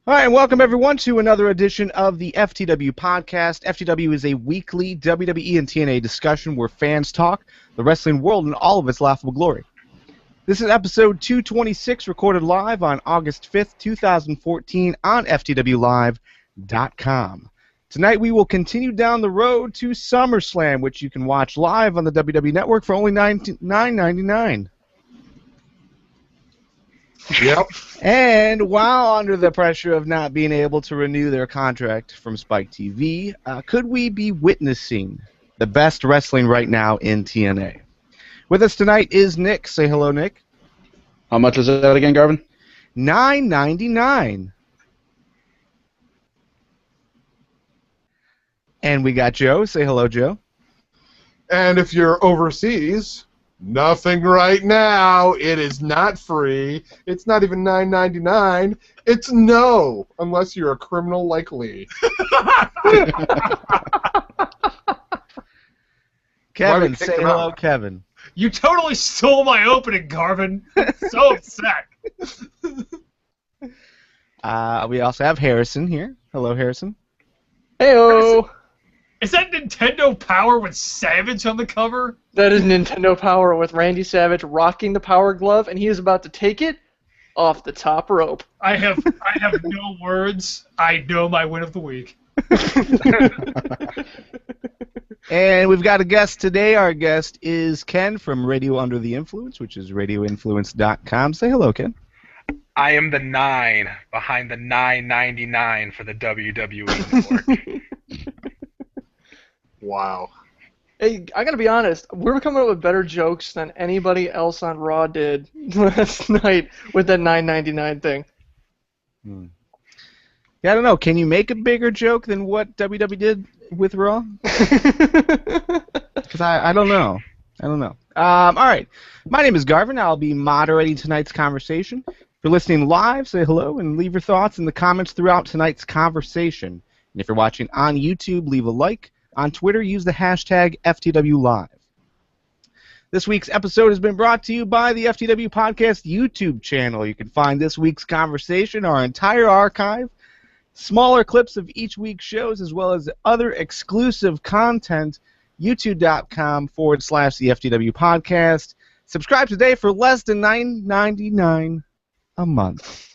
All right, and welcome everyone to another edition of the FTW podcast. FTW is a weekly WWE and TNA discussion where fans talk the wrestling world in all of its laughable glory. This is episode 226, recorded live on August 5th, 2014 on FTWLive.com. Tonight we will continue down the road to Summerslam, which you can watch live on the WWE Network for only $9.99. Yep. And while under the pressure of not being able to renew their contract from Spike TV, could we be witnessing the best wrestling right now in TNA? With us tonight is Nick. Say hello, Nick. How much is that again, Garvin? $9.99. And we got Joe. Say hello, Joe. And if you're overseas, nothing right now. It is not free. It's not even $9.99. It's no, unless you're a criminal like Lee. Kevin, say hello, Kevin. You totally stole my opening, Garvin. So upset. We also have Harrison here. Hello, Harrison. Heyo! Is that Nintendo Power with Savage on the cover? That is Nintendo Power with Randy Savage rocking the Power Glove, and he is about to take it off the top rope. I have no words. I know my win of the week. And we've got a guest today. Our guest is Ken from Radio Under the Influence, which is radioinfluence.com. Say hello, Ken. I am the 9 behind the $9.99 for the WWE Network. Wow. Hey, I gotta be honest, we're coming up with better jokes than anybody else on Raw did last night with that $9.99 thing. Yeah, I don't know. Can you make a bigger joke than what WWE did with Raw? Because I don't know. All right. My name is Garvin. I'll be moderating tonight's conversation. If you're listening live, say hello and leave your thoughts in the comments throughout tonight's conversation. And if you're watching on YouTube, leave a like. On Twitter, use the hashtag FTWLive. This week's episode has been brought to you by the FTW Podcast YouTube channel. You can find this week's conversation, our entire archive, smaller clips of each week's shows, as well as other exclusive content, youtube.com/the FTW Podcast. Subscribe today for less than $9.99 a month.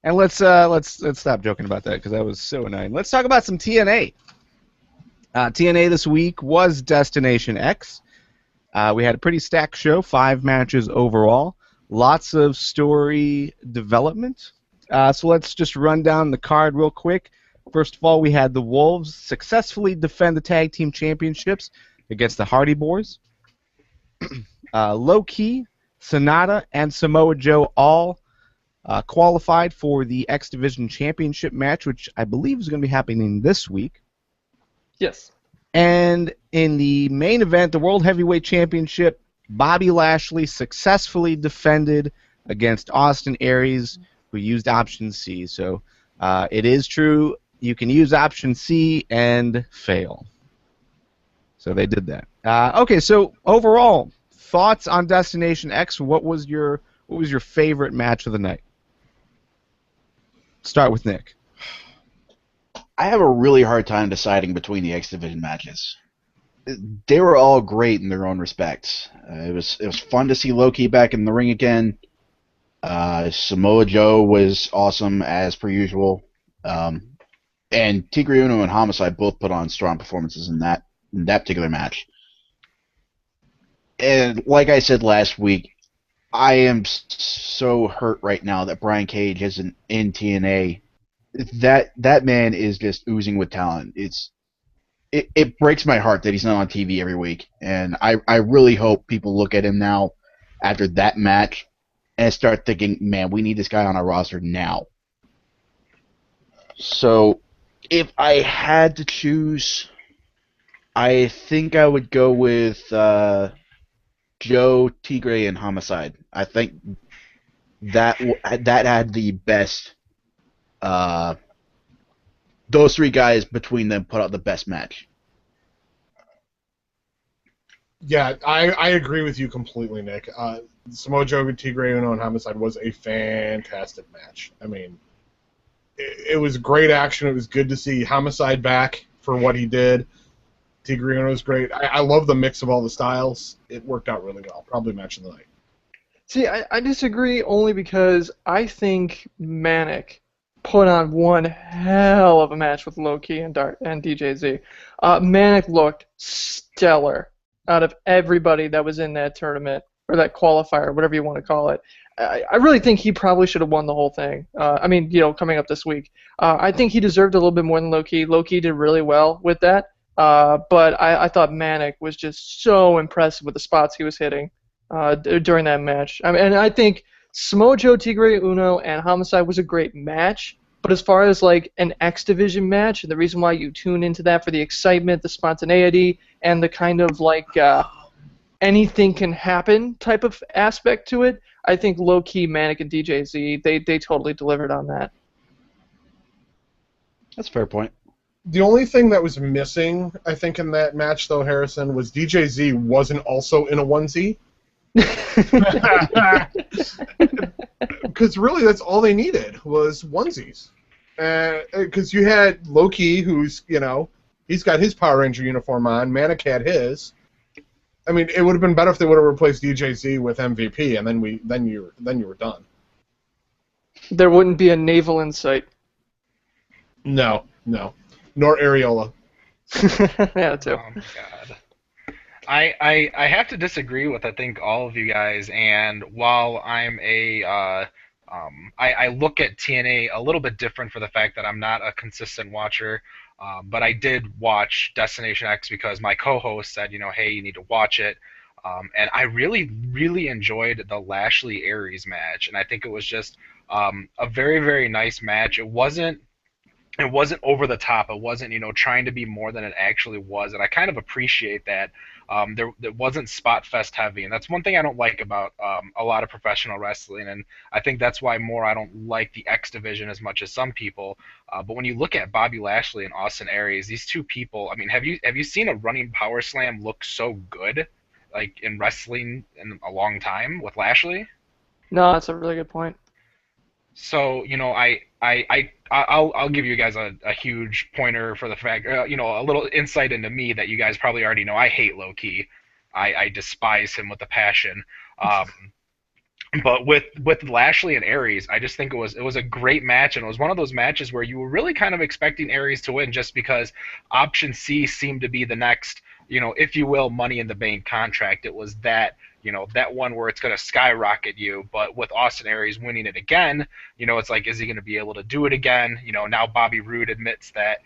And let's stop joking about that because that was so annoying. Let's talk about some TNA. TNA this week was Destination X. We had a pretty stacked show, 5 matches overall, lots of story development. So let's just run down the card real quick. First of all, we had the Wolves successfully defend the Tag Team Championships against the Hardy Boys. Low Key, Sonata, and Samoa Joe all qualified for the X Division Championship match, which I believe is going to be happening this week. Yes. And in the main event, the World Heavyweight Championship, Bobby Lashley successfully defended against Austin Aries, who used Option C. So it is true, you can use Option C and fail. So they did that. Okay, so overall, thoughts on Destination X? What was your favorite match of the night? Start with Nick. I have a really hard time deciding between the X Division matches. They were all great in their own respects. It was fun to see Low Key back in the ring again. Samoa Joe was awesome as per usual. And Tigre Uno and Homicide both put on strong performances in that particular match. And like I said last week, I am so hurt right now that Brian Cage isn't in TNA. That man is just oozing with talent. It breaks my heart that he's not on TV every week, and I really hope people look at him now after that match and start thinking, man, we need this guy on our roster now. So if I had to choose, I think I would go with Joe, Tigre, and Homicide. I think that had the best. Those 3 guys between them put out the best match. Yeah, I agree with you completely, Nick. Samoa Joe, Tigre Uno, and Homicide was a fantastic match. I mean, it was great action. It was good to see Homicide back for what he did. Tigre Uno was great. I love the mix of all the styles. It worked out really well. Probably match of the night. See, I disagree only because I think Manic put on one hell of a match with Low Ki and DJZ. Manic looked stellar out of everybody that was in that tournament, or that qualifier, whatever you want to call it. I really think he probably should have won the whole thing. I mean, coming up this week. I think he deserved a little bit more than Low Ki. Low Ki did really well with that, but I thought Manic was just so impressive with the spots he was hitting during that match. I mean, and I think Samoa Joe, Tigre Uno, and Homicide was a great match, but as far as like an X Division match, and the reason why you tune into that for the excitement, the spontaneity, and the kind of like anything can happen type of aspect to it, I think Low Ki, Manic, and DJZ, they totally delivered on that. That's a fair point. The only thing that was missing, I think, in that match, though, Harrison, was DJZ wasn't also in a onesie. Because really, that's all they needed was onesies. Because you had Low Ki, who's he's got his Power Ranger uniform on. Manic had his. I mean, it would have been better if they would have replaced DJZ with MVP, and then you were done. There wouldn't be a naval insight. No, nor areola. Yeah, too. Oh my god. I have to disagree with I think all of you guys, and while I'm I look at TNA a little bit different for the fact that I'm not a consistent watcher, but I did watch Destination X because my co-host said, hey, you need to watch it, and I really, really enjoyed the Lashley Aries match, and I think it was just a very, very nice match. It wasn't over the top. It wasn't, trying to be more than it actually was, and I kind of appreciate that. There wasn't spot fest heavy, and that's one thing I don't like about a lot of professional wrestling, and I think that's why I don't like the X Division as much as some people. But when you look at Bobby Lashley and Austin Aries, these two people, I mean, have you seen a running power slam look so good, like in wrestling in a long time with Lashley? No, that's a really good point. So, I'll give you guys a huge pointer for the fact, a little insight into me that you guys probably already know. I hate Low Ki. I despise him with a passion. But with Lashley and Aries, I just think it was a great match, and it was one of those matches where you were really kind of expecting Aries to win just because Option C seemed to be the next, if you will, Money in the Bank contract. It was that. That one where it's going to skyrocket you, but with Austin Aries winning it again, it's like, is he going to be able to do it again? Now Bobby Roode admits that,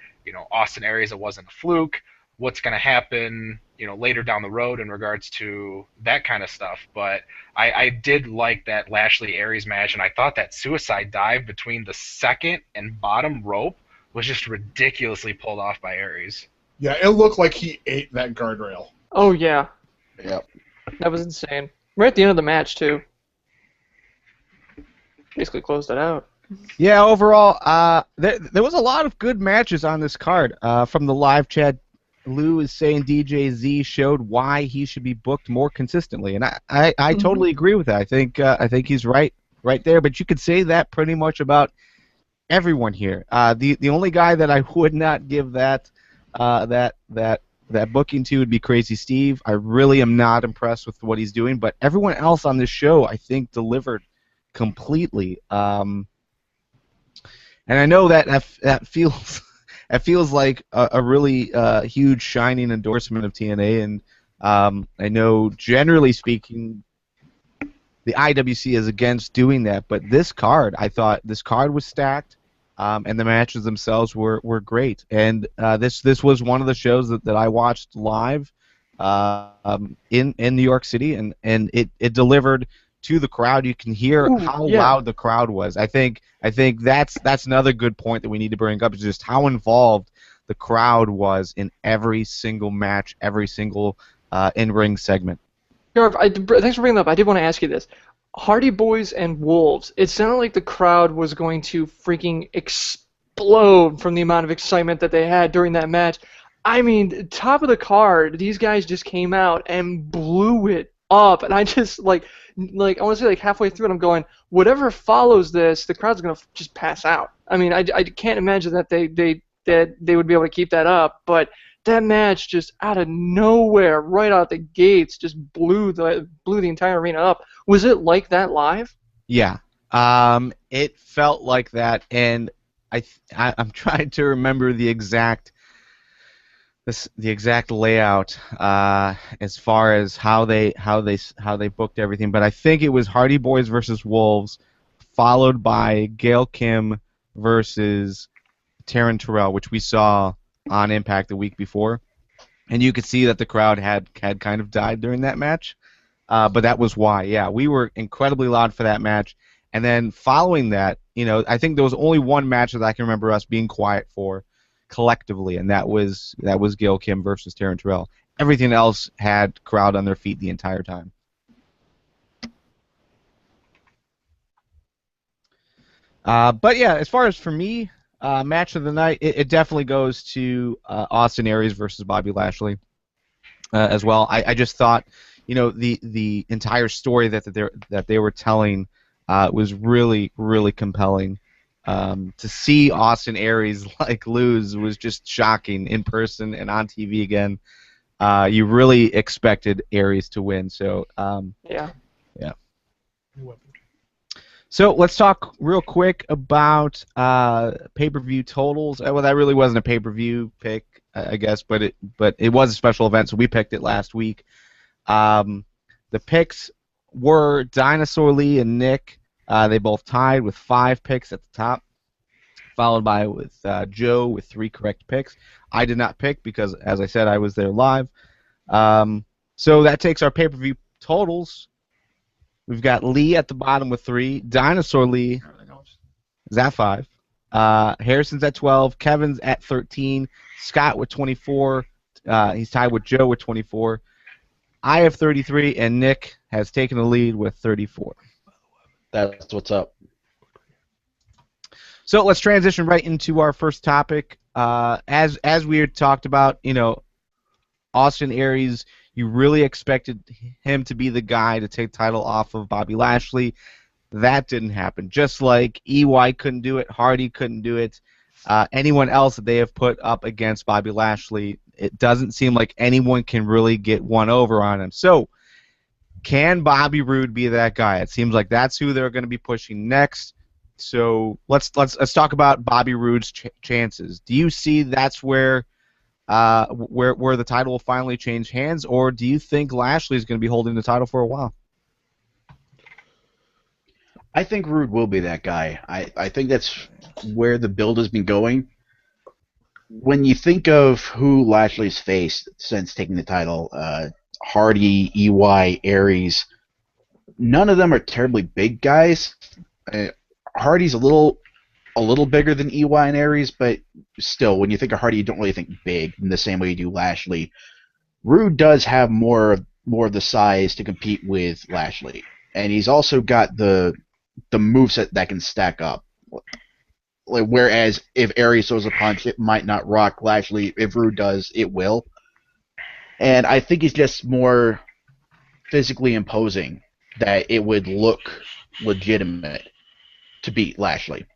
Austin Aries, it wasn't a fluke. What's going to happen, later down the road in regards to that kind of stuff. But I did like that Lashley Aries match, and I thought that suicide dive between the second and bottom rope was just ridiculously pulled off by Aries. Yeah, it looked like he ate that guardrail. Oh, yeah. Yep. That was insane. Right at the end of the match, too. Basically closed it out. Yeah, overall, there was a lot of good matches on this card. From the live chat, Lou is saying DJZ showed why he should be booked more consistently, and I totally agree with that. I think he's right there. But you could say that pretty much about everyone here. The only guy that I would not give that booking to would be Crazy Steve. I really am not impressed with what he's doing, but everyone else on this show, I think, delivered completely. And I know that feels like a really huge shining endorsement of TNA, and I know generally speaking, the IWC is against doing that. But I thought this card was stacked. And the matches themselves were great. And this was one of the shows that I watched live in New York City, and it delivered to the crowd. You can hear how loud the crowd was. I think that's another good point that we need to bring up, is just how involved the crowd was in every single match, every single in-ring segment. Garv, thanks for bringing that up. I did want to ask you this. Hardy Boys and Wolves, it sounded like the crowd was going to freaking explode from the amount of excitement that they had during that match. I mean, top of the card, these guys just came out and blew it up, and I just like I want to say like halfway through it, I'm going, whatever follows this, the crowd's gonna just pass out. I mean, I can't imagine that they would be able to keep that up, but that match just out of nowhere, right out the gates, just blew the entire arena up. Was it like that live? Yeah. It felt like that, and I'm trying to remember the exact layout as far as how they booked everything, but I think it was Hardy Boys versus Wolves, followed by Gail Kim versus Taryn Terrell, which we saw on Impact the week before, and you could see that the crowd had kind of died during that match, but that was why. Yeah, we were incredibly loud for that match, and then following that, I think there was only one match that I can remember us being quiet for collectively, and that was Gail Kim versus Taryn Terrell. Everything else had crowd on their feet the entire time. But yeah, as far as for me, match of the night, it definitely goes to Austin Aries versus Bobby Lashley as well. I just thought, the entire story that they were telling was really, really compelling. To see Austin Aries lose was just shocking in person and on TV again. You really expected Aries to win, so yeah. So let's talk real quick about pay-per-view totals. Well, that really wasn't a pay-per-view pick, I guess, but it was a special event, so we picked it last week. The picks were Dinosaur Lee and Nick. They both tied with 5 picks at the top, followed by with Joe with 3 correct picks. I did not pick because, as I said, I was there live. So that takes our pay-per-view totals. We've got Lee at the bottom with 3. Dinosaur Lee is at 5. Harrison's at 12. Kevin's at 13. Scott with 24. He's tied with Joe with 24. I have 33, and Nick has taken the lead with 34. That's what's up. So let's transition right into our first topic. As we had talked about, Austin Aries, you really expected him to be the guy to take the title off of Bobby Lashley. That didn't happen. Just like EY couldn't do it, Hardy couldn't do it. Anyone else that they have put up against Bobby Lashley, it doesn't seem like anyone can really get one over on him. So, can Bobby Roode be that guy? It seems like that's who they're going to be pushing next. So let's talk about Bobby Roode's chances. Do you see that's where the title will finally change hands, or do you think Lashley is going to be holding the title for a while? I think Roode will be that guy. I think that's where the build has been going. When you think of who Lashley's faced since taking the title, Hardy, EY, Aries, none of them are terribly big guys. Hardy's a little bigger than EY and Aries, but still, when you think of Hardy, you don't really think big in the same way you do Lashley. Roode does have more of the size to compete with Lashley, and he's also got the moveset that can stack up. Whereas if Aries throws a punch, it might not rock Lashley. If Roode does, it will. And I think he's just more physically imposing that it would look legitimate to beat Lashley.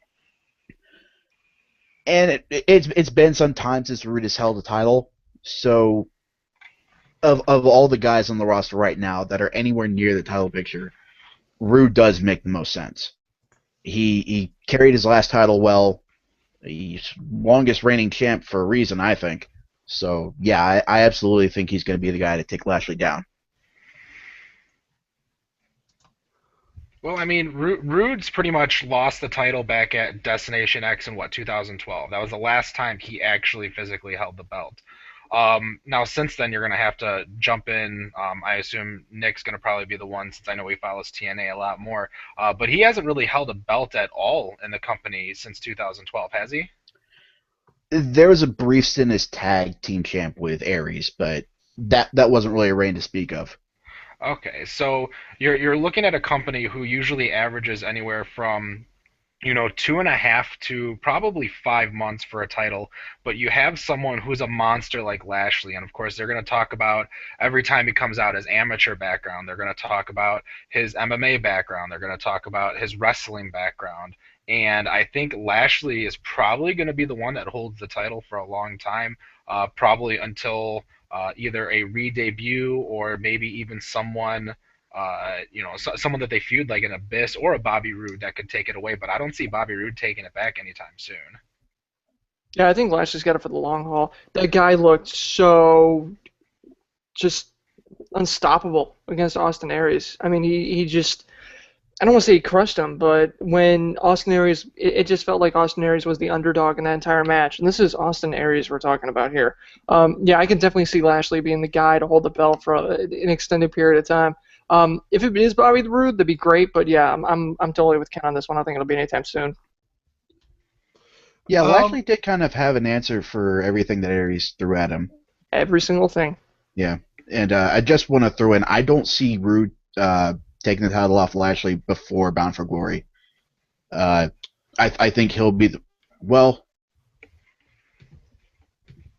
And it's been some time since Roode has held a title, so of all the guys on the roster right now that are anywhere near the title picture, Roode does make the most sense. He carried his last title well. He's longest reigning champ for a reason, I think. So yeah, I absolutely think he's going to be the guy to take Lashley down. Well, I mean, Roode's pretty much lost the title back at Destination X in 2012. That was the last time he actually physically held the belt. Now, since then, you're going to have to jump in. I assume Nick's going to probably be the one, since I know he follows TNA a lot more. But he hasn't really held a belt at all in the company since 2012, has he? There was a brief stint as tag team champ with Aries, but that wasn't really a reign to speak of. Okay, so you're looking at a company who usually averages anywhere from 2.5 to probably 5 months for a title, but you have someone who's a monster like Lashley, and of course they're going to talk about every time he comes out his amateur background. They're going to talk about his MMA background. They're going to talk about his wrestling background. And I think Lashley is probably going to be the one that holds the title for a long time, probably until either a re-debut or maybe even someone someone that they feud like an Abyss or a Bobby Roode that could take it away, but I don't see Bobby Roode taking it back anytime soon. Yeah, I think Lashley's got it for the long haul. That guy looked so just unstoppable against Austin Aries. I mean, he just, I don't want to say he crushed him, but when Austin Aries, it just felt like Austin Aries was the underdog in that entire match. And this is Austin Aries we're talking about here. Yeah, I can definitely see Lashley being the guy to hold the belt for an extended period of time. If it is Bobby Roode, that'd be great. But yeah, I'm totally with Ken on this one. I don't think it'll be anytime soon. Yeah, Lashley did kind of have an answer for everything that Aries threw at him. Every single thing. Yeah, and I just want to throw in, I don't see Roode taking the title off Lashley before Bound for Glory. I think he'll be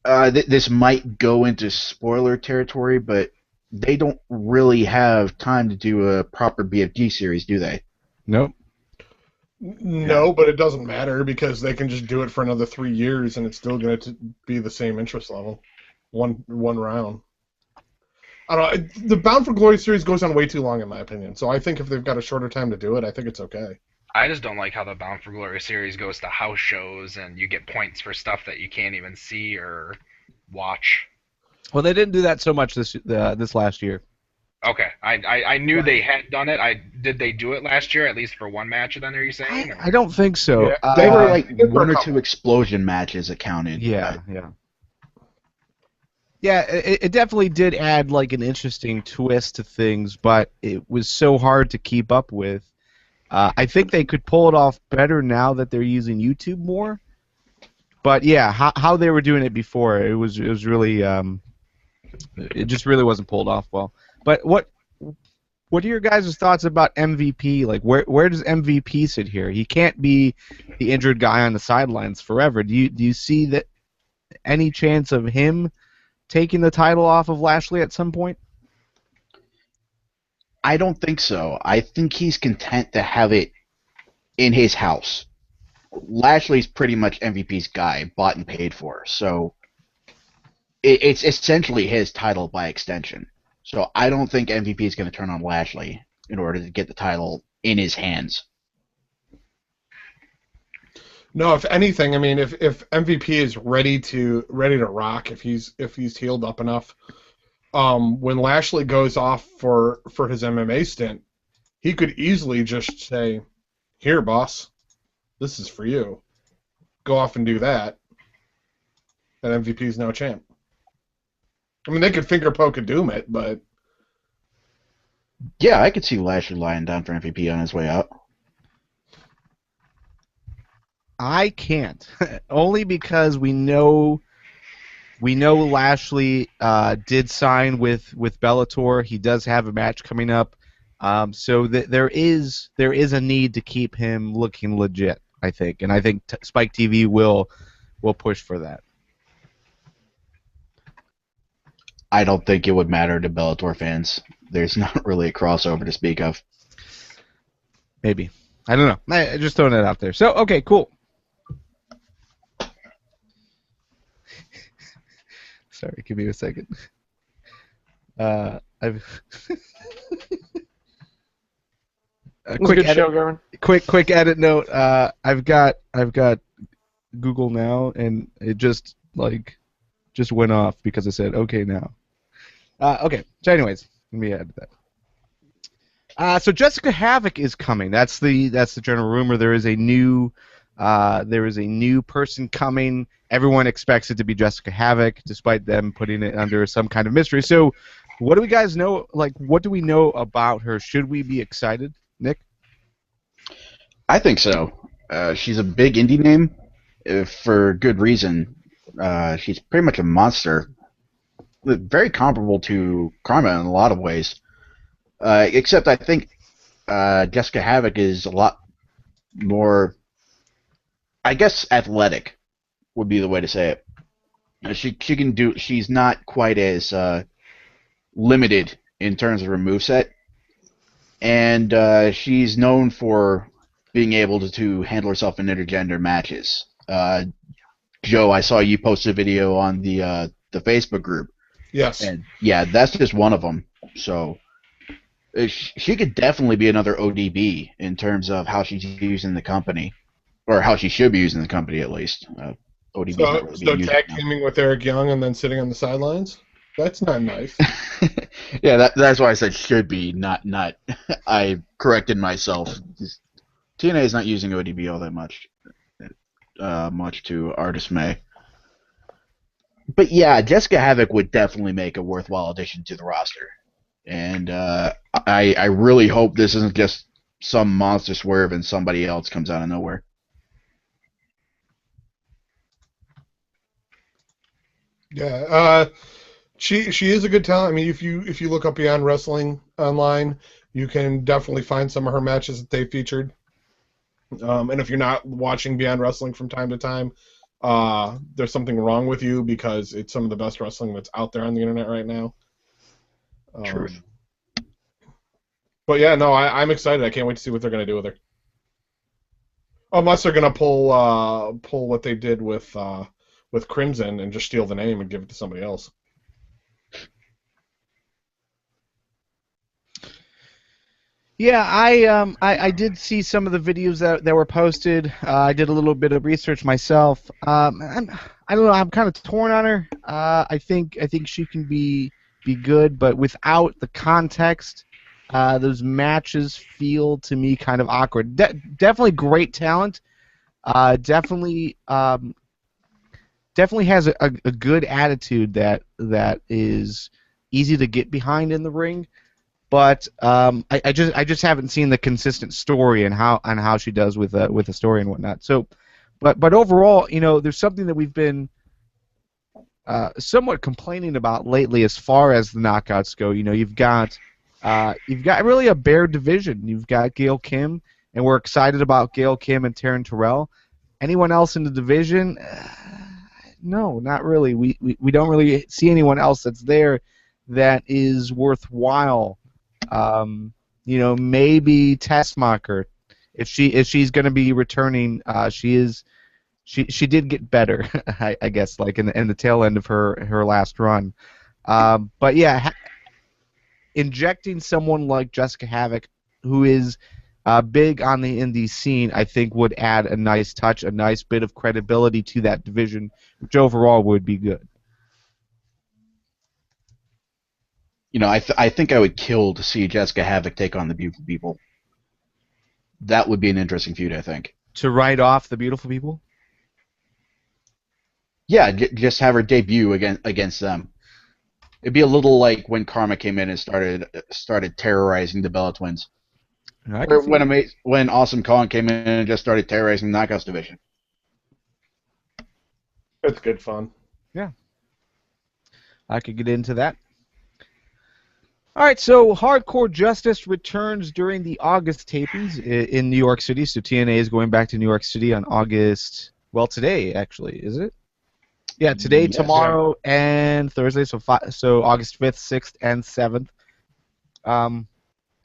this might go into spoiler territory, but they don't really have time to do a proper BFG series, do they? Nope. No, but it doesn't matter because they can just do it for another 3 years and it's still going to be the same interest level. One round. I don't know. The Bound for Glory series goes on way too long, in my opinion. So I think if they've got a shorter time to do it, I think it's okay. I just don't like how the Bound for Glory series goes to house shows and you get points for stuff that you can't even see or watch. Well, they didn't do that so much this last year. Okay, I knew they had done it. Did they do it last year, at least for one match? Then are you saying? I don't think so. Yeah, They were like one or two explosion matches that counted. Yeah. Yeah, it definitely did add like an interesting twist to things, but it was so hard to keep up with. I think they could pull it off better now that they're using YouTube more. But yeah, how they were doing it before, it was really it just really wasn't pulled off well. But what are your guys' thoughts about MVP? Like where does MVP sit here? He can't be the injured guy on the sidelines forever. Do you see that any chance of him taking the title off of Lashley at some point? I don't think so. I think he's content to have it in his house. Lashley's pretty much MVP's guy, bought and paid for, so it's essentially his title by extension. So I don't think MVP is going to turn on Lashley in order to get the title in his hands. No, if anything, I mean, if MVP is ready to rock, if he's healed up enough, when Lashley goes off for his MMA stint, he could easily just say, "Here, boss, this is for you. Go off and do that," and MVP's no champ. I mean, they could finger poke and doom it, but yeah, I could see Lashley lying down for MVP on his way out. I can't, only because we know Lashley did sign with Bellator. He does have a match coming up, so there is a need to keep him looking legit, I think, and I think Spike TV will push for that. I don't think it would matter to Bellator fans. There's not really a crossover to speak of. Maybe. I don't know. I just throwing it out there. So, okay, cool. Sorry, give me a second. I've a quick edit note. I've got Google now, and it just went off because I said okay now. Okay. So, anyways, let me add that. So Jessica Havoc is coming. That's the general rumor. There is a new person coming. Everyone expects it to be Jessica Havoc, despite them putting it under some kind of mystery. So, what do we guys know? Like, what do we know about her? Should we be excited, Nick? I think so. She's a big indie name for good reason. She's pretty much a monster. Very comparable to Karma in a lot of ways. Except I think Jessica Havoc is a lot more I guess athletic would be the way to say it. She can do. She's not quite as limited in terms of her moveset, and she's known for being able to handle herself in intergender matches. Joe, I saw you post a video on the Facebook group, Yes. and yeah, that's just one of them. So she could definitely be another ODB in terms of how she's used in the company, or how she should be used in the company at least. ODB's not really So being used tag right now. teaming with Eric Young and then sitting on the sidelines? That's not nice. Yeah, that's why I said should be, not. I corrected myself. TNA is not using ODB all that much, much to our dismay. But yeah, Jessica Havoc would definitely make a worthwhile addition to the roster, and I really hope this isn't just some monster swerve and somebody else comes out of nowhere. Yeah, she is a good talent. I mean, if you look up Beyond Wrestling online, you can definitely find some of her matches that they featured. And if you're not watching Beyond Wrestling from time to time, there's something wrong with you, because it's some of the best wrestling that's out there on the internet right now. Truth. But yeah, no, I'm excited. I can't wait to see what they're gonna do with her. Unless they're gonna pull what they did with Crimson and just steal the name and give it to somebody else. Yeah, I did see some of the videos that were posted. I did a little bit of research myself. I don't know. I'm kind of torn on her. I think she can be good, but without the context, those matches feel to me kind of awkward. Definitely great talent. Definitely has a good attitude that is easy to get behind in the ring. But I just haven't seen the consistent story and how she does with a story and whatnot. So, but overall, there's something that we've been somewhat complaining about lately as far as the knockouts go. You've got really a bare division. You've got Gail Kim, and we're excited about Gail Kim and Taryn Terrell. Anyone else in the division? No, not really. We don't really see anyone else that's there that is worthwhile. Maybe Tessmacher, if she's going to be returning, she did get better, I guess, like in the tail end of her last run. But yeah, injecting someone like Jessica Havoc, who is big on the indie scene, I think would add a nice touch, a nice bit of credibility to that division, which overall would be good. I think I would kill to see Jessica Havoc take on the Beautiful People. That would be an interesting feud, I think. To write off the Beautiful People? Yeah, just have her debut against them. It'd be a little like when Karma came in and started terrorizing the Bella Twins. Or when Awesome Kong came in and just started terrorizing the Knockouts division. It's good fun. Yeah. I could get into that. All right, so Hardcore Justice returns during the August tapings in New York City. So TNA is going back to New York City on August. Well, today actually, is it? Yeah, today, Yes, tomorrow, and Thursday. So August 5th, 6th, and 7th.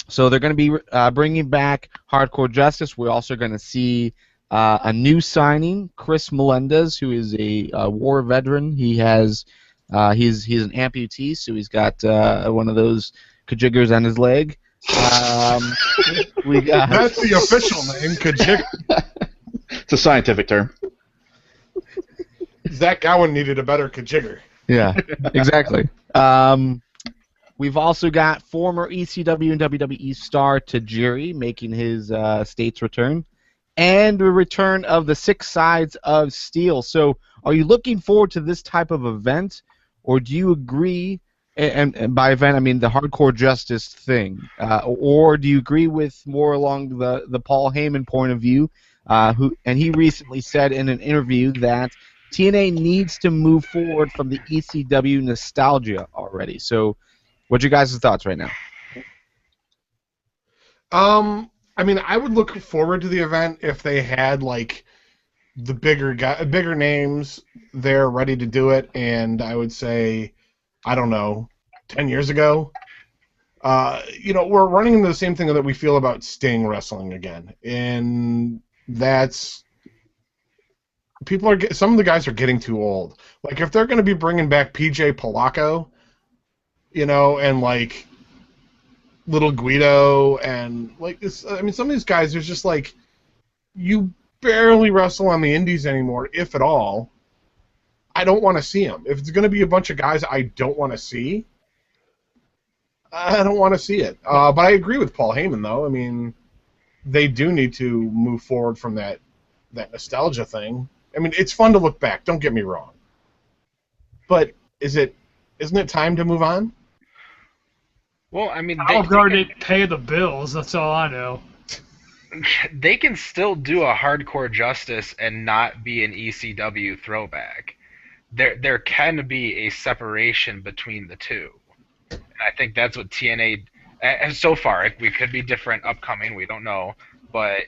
So they're going to be bringing back Hardcore Justice. We're also going to see a new signing, Chris Melendez, who is a war veteran. He's an amputee, so he's got one of those kajiggers on his leg. We got That's the official name, kajigger. It's a scientific term. Zach Gowen needed a better kajigger. Yeah, exactly. We've also got former ECW and WWE star Tajiri making his state's return, and the return of the Six Sides of Steel. So, are you looking forward to this type of event? Or do you agree, and by event I mean the Hardcore Justice thing, or do you agree with more along the Paul Heyman point of view, he recently said in an interview that TNA needs to move forward from the ECW nostalgia already. So, what's your guys' thoughts right now? I mean, I would look forward to the event if they had, like, the bigger names there ready to do it, and I would say, I don't know, 10 years ago, we're running into the same thing that we feel about Sting wrestling again, and that's some of the guys are getting too old. Like, if they're going to be bringing back PJ Polacco, and like Little Guido, and like this, I mean, some of these guys are just like, you barely wrestle on the indies anymore, if at all. I don't want to see them. If it's going to be a bunch of guys I don't want to see, I don't want to see it. But I agree with Paul Heyman, though. I mean, they do need to move forward from that nostalgia thing. I mean, it's fun to look back, don't get me wrong. But isn't it time to move on? Well, I mean, I'll guard it, pay the bills. That's all I know. They can still do a Hardcore Justice and not be an ECW throwback. There can be a separation between the two. And I think that's what TNA, and so far, we could be different upcoming, we don't know. But,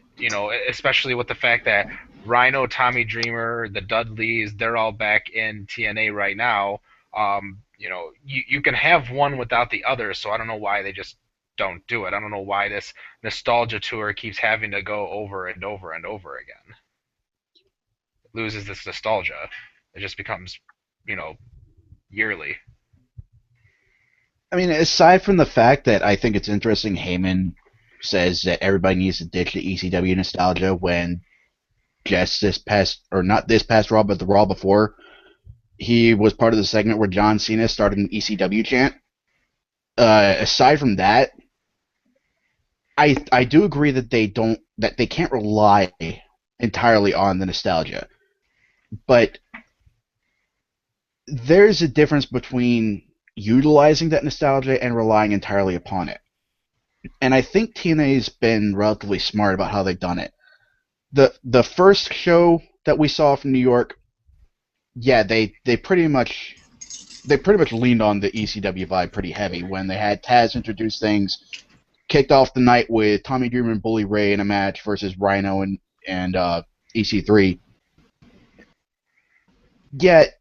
especially with the fact that Rhino, Tommy Dreamer, the Dudleys, they're all back in TNA right now. You can have one without the other, so I don't know why they just don't do it. I don't know why this nostalgia tour keeps having to go over and over and over again. It loses this nostalgia. It just becomes, yearly. I mean, aside from the fact that I think it's interesting Heyman says that everybody needs to ditch the ECW nostalgia when just not this past Raw, but the Raw before, he was part of the segment where John Cena started an ECW chant. Aside from that, I do agree that they can't rely entirely on the nostalgia. But there's a difference between utilizing that nostalgia and relying entirely upon it. And I think TNA's been relatively smart about how they've done it. The first show that we saw from New York, yeah, they pretty much leaned on the ECW vibe pretty heavy when they had Taz introduce things, kicked off the night with Tommy Dreamer and Bully Ray in a match versus Rhino and EC3. Yet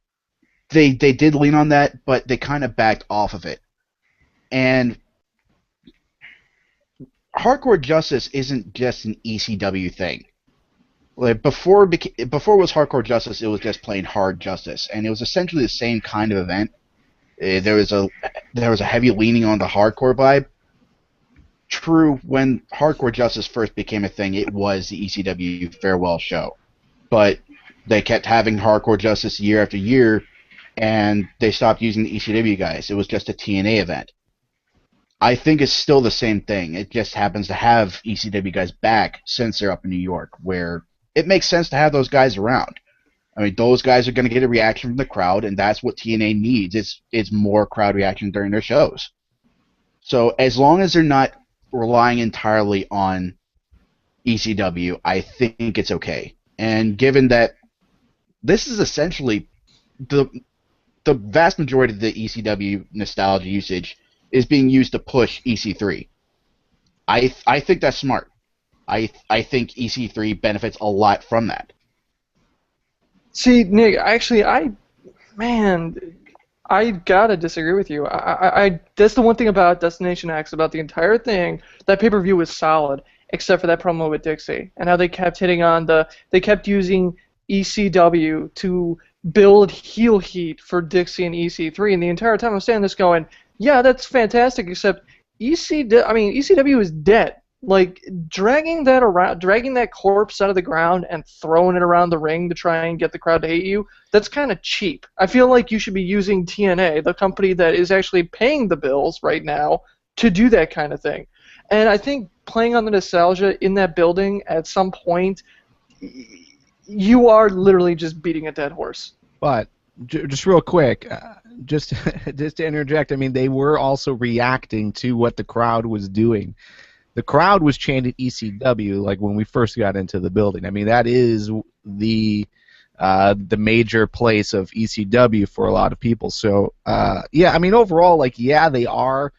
they did lean on that, but they kind of backed off of it. And Hardcore Justice isn't just an ECW thing. Like before it was Hardcore Justice, it was just plain Hard Justice, and it was essentially the same kind of event. There was a heavy leaning on the hardcore vibe. True, when Hardcore Justice first became a thing, it was the ECW farewell show, but they kept having Hardcore Justice year after year, and they stopped using the ECW guys. It was just a TNA event. I think it's still the same thing. It just happens to have ECW guys back since they're up in New York, where it makes sense to have those guys around. I mean, those guys are going to get a reaction from the crowd, and that's what TNA needs. It's more crowd reaction during their shows. So as long as they're not relying entirely on ECW, I think it's okay. And given that this is essentially the vast majority of the ECW nostalgia usage is being used to push EC3. I think that's smart. I think EC3 benefits a lot from that. See, Nick, actually, I gotta disagree with you. That's the one thing about Destination X, about the entire thing. That pay-per-view was solid, except for that promo with Dixie, and how they kept hitting on they kept using ECW to build heel heat for Dixie and EC3, and the entire time I'm standing there going, yeah, that's fantastic, except ECW is dead. Like, dragging that corpse out of the ground and throwing it around the ring to try and get the crowd to hate you, that's kind of cheap. I feel like you should be using TNA, the company that is actually paying the bills right now, to do that kind of thing. And I think playing on the nostalgia in that building at some point, you are literally just beating a dead horse. But just real quick, just to interject, I mean, they were also reacting to what the crowd was doing. The crowd was chanting ECW like when we first got into the building. I mean, that is the major place of ECW for a lot of people. So yeah, I mean, overall, like, yeah, they are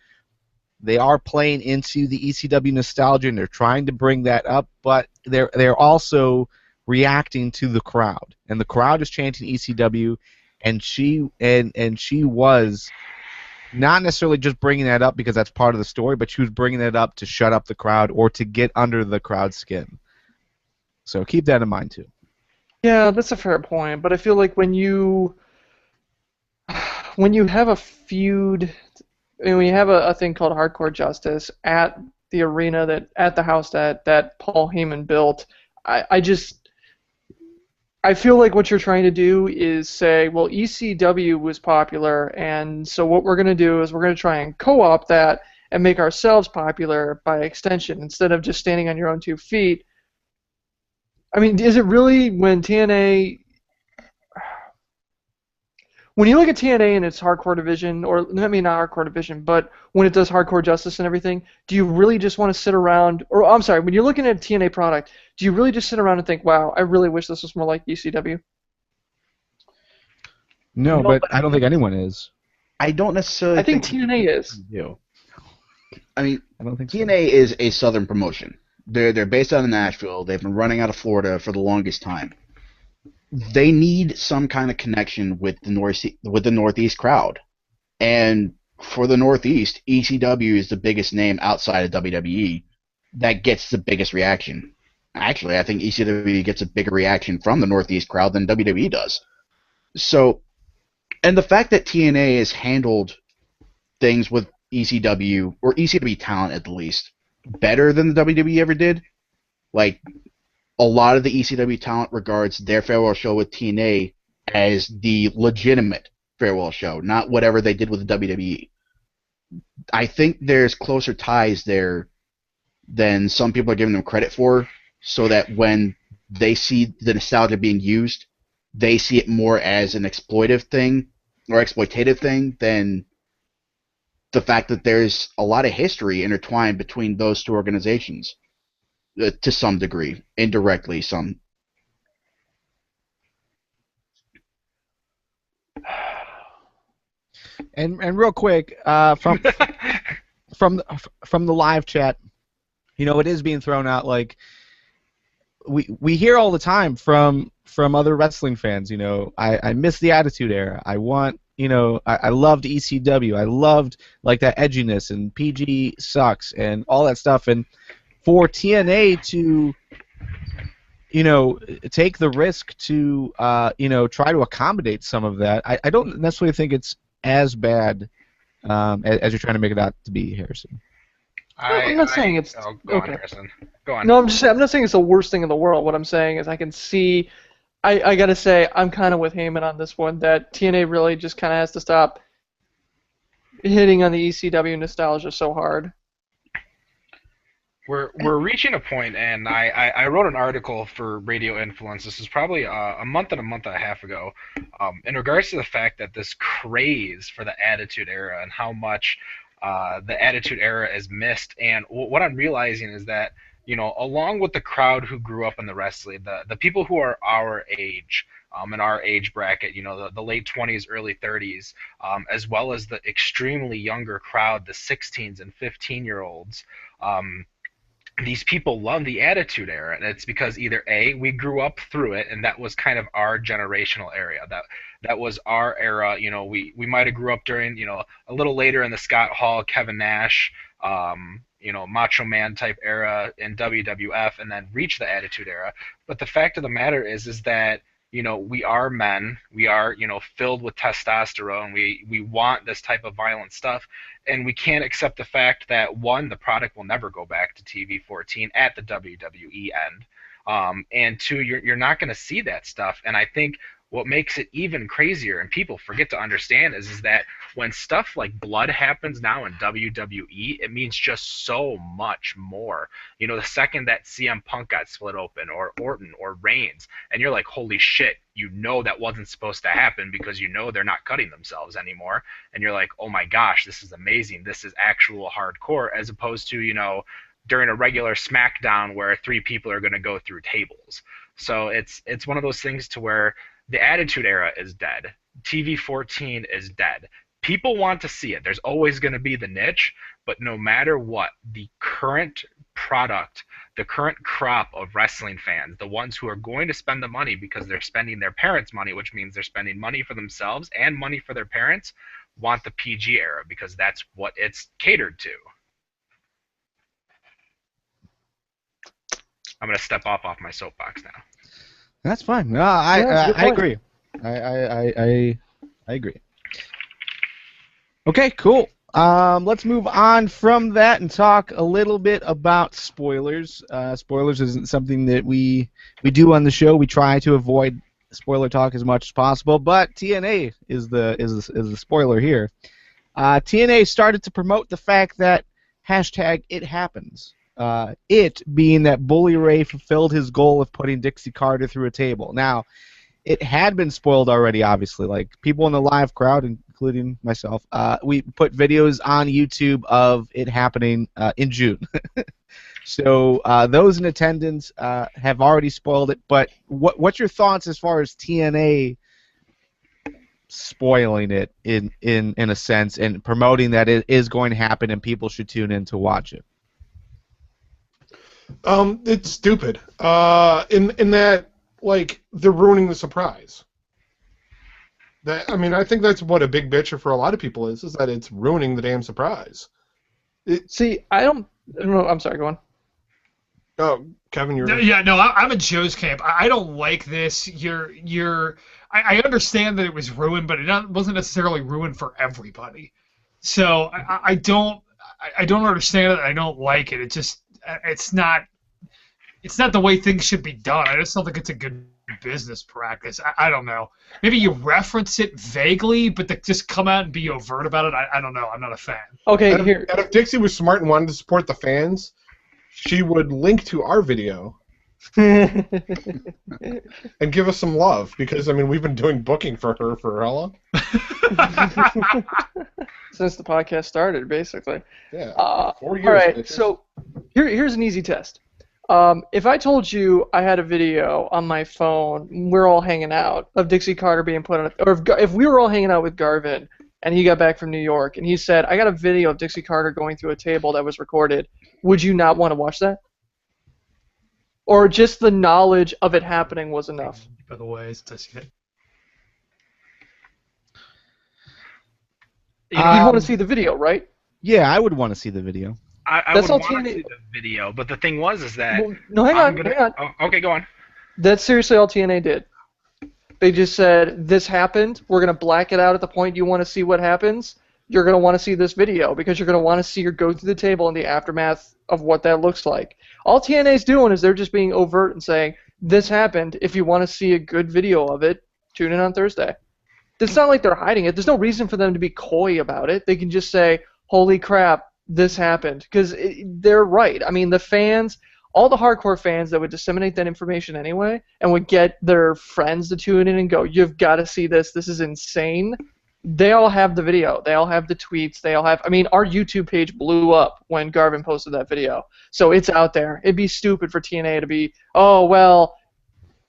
playing into the ECW nostalgia and they're trying to bring that up, but they're also reacting to the crowd, and the crowd is chanting ECW, and she was not necessarily just bringing that up because that's part of the story, but she was bringing it up to shut up the crowd or to get under the crowd's skin. So keep that in mind too. Yeah, that's a fair point, but I feel like when you have a feud, when you have a thing called Hardcore Justice at the arena at the house that Paul Heyman built, I feel like what you're trying to do is say, well, ECW was popular, and so what we're going to do is we're going to try and co-opt that and make ourselves popular by extension instead of just standing on your own 2 feet. I mean, is it really when TNA... When you look at TNA and its hardcore division, or I mean not hardcore division, but when it does Hardcore Justice and everything, do you really just want to sit around, or I'm sorry, when you're looking at a TNA product, do you really just sit around and think, wow, I really wish this was more like ECW? No, but I don't think anyone is. I don't necessarily I think TNA is. You. I mean, I don't think TNA is a southern promotion. They're based out of Nashville. They've been running out of Florida for the longest time. They need some kind of connection with the Northeast crowd, and for the Northeast, ECW is the biggest name outside of WWE that gets the biggest reaction. Actually, I think ECW gets a bigger reaction from the Northeast crowd than WWE does. So, and the fact that TNA has handled things with ECW, or ECW talent at the least, better than the WWE ever did, like, a lot of the ECW talent regards their farewell show with TNA as the legitimate farewell show, not whatever they did with the WWE. I think there's closer ties there than some people are giving them credit for, so that when they see the nostalgia being used, they see it more as an exploitative thing than the fact that there's a lot of history intertwined between those two organizations. To some degree, indirectly, some. And real quick, from the live chat, it is being thrown out like we hear all the time from other wrestling fans. I miss the Attitude Era. I want. I loved ECW. I loved like that edginess, and PG sucks and all that stuff. And for TNA to, take the risk to, try to accommodate some of that, I don't necessarily think it's as bad as you're trying to make it out to be, Harrison. I'm not saying it's go on, Harrison. Go on. No, I'm not saying it's the worst thing in the world. What I'm saying is I can see. I gotta say I'm kind of with Heyman on this one. That TNA really just kind of has to stop hitting on the ECW nostalgia so hard. We're reaching a point, and I wrote an article for Radio Influence. This is probably a month and a half ago, in regards to the fact that this craze for the Attitude Era and how much the Attitude Era is missed. And what I'm realizing is that, along with the crowd who grew up in the wrestling, the people who are our age, in our age bracket, the late 20s, early 30s, as well as the extremely younger crowd, the 16s and 15-year-olds, these people love the Attitude Era, and it's because either A, we grew up through it, and that was kind of our generational area. That was our era. We might have grew up during, a little later in the Scott Hall, Kevin Nash, Macho Man type era in WWF, and then reach the Attitude Era. But the fact of the matter is that we are men. We are, filled with testosterone. We want this type of violent stuff, and we can't accept the fact that, one, the product will never go back to TV 14 at the WWE end, and two, you're not going to see that stuff. And I think what makes it even crazier, and people forget to understand, is that when stuff like blood happens now in WWE, it means just so much more. The second that CM Punk got split open, or Orton, or Reigns, and you're like, holy shit, that wasn't supposed to happen, because they're not cutting themselves anymore, and you're like, oh my gosh, this is amazing, this is actual hardcore, as opposed to, during a regular SmackDown where 3 people are going to go through tables. So it's one of those things to where the Attitude Era is dead. TV 14 is dead. People want to see it. There's always going to be the niche, but no matter what, the current product, the current crop of wrestling fans, the ones who are going to spend the money because they're spending their parents' money, which means they're spending money for themselves and money for their parents, want the PG era because that's what it's catered to. I'm going to step off my soapbox now. That's fine. No, that's a good I point. agree. I agree. Okay, cool. Let's move on from that and talk a little bit about spoilers. Spoilers isn't something that we do on the show. We try to avoid spoiler talk as much as possible, but TNA is the spoiler here. TNA started to promote the fact that hashtag it happens. It being that Bully Ray fulfilled his goal of putting Dixie Carter through a table. Now, it had been spoiled already, obviously. Like, people in the live crowd, including myself, we put videos on YouTube of it happening in June. So those in attendance have already spoiled it. But what's your thoughts as far as TNA spoiling it in a sense and promoting that it is going to happen and people should tune in to watch it? It's stupid. In that, like, they're ruining the surprise. I think that's what a big bitcher for a lot of people is that it's ruining the damn surprise. See, I don't know. I'm sorry, go on. Oh, Kevin, you're... Yeah, no, I'm in Joe's camp. I don't like this. I understand that it was ruined, but it wasn't necessarily ruined for everybody. So I don't understand it. I don't like it. It's not the way things should be done. I just don't think it's a good business practice. I don't know. Maybe you reference it vaguely, but to just come out and be overt about it, I don't know. I'm not a fan. Okay, and here. If Dixie was smart and wanted to support the fans, she would link to our video and give us some love because, we've been doing booking for her for how long? Since the podcast started, basically. Yeah, 4 years. All right, bitches. so here's an easy test. If I told you I had a video on my phone, we're all hanging out, of Dixie Carter being put on a... Or if we were all hanging out with Garvin, and he got back from New York, and he said, I got a video of Dixie Carter going through a table that was recorded, would you not want to watch that? Or just the knowledge of it happening was enough? By the way, it's just it. You'd want to see the video, right? Yeah, I would want to see the video. I That's would all want to TNA see the video, but the thing was that... Well, no, hang on. Oh, okay, go on. That's seriously all TNA did. They just said, this happened, we're going to black it out at the point you want to see what happens. You're going to want to see this video because you're going to want to see her go through the table in the aftermath of what that looks like. All TNA's doing is they're just being overt and saying, this happened. If you want to see a good video of it, tune in on Thursday. It's not like they're hiding it. There's no reason for them to be coy about it. They can just say, holy crap, this happened. Because they're right. The fans, all the hardcore fans that would disseminate that information anyway and would get their friends to tune in and go, you've got to see this. This is insane. They all have the video. They all have the tweets. They all have... our YouTube page blew up when Garvin posted that video. So it's out there. It'd be stupid for TNA to be, oh, well...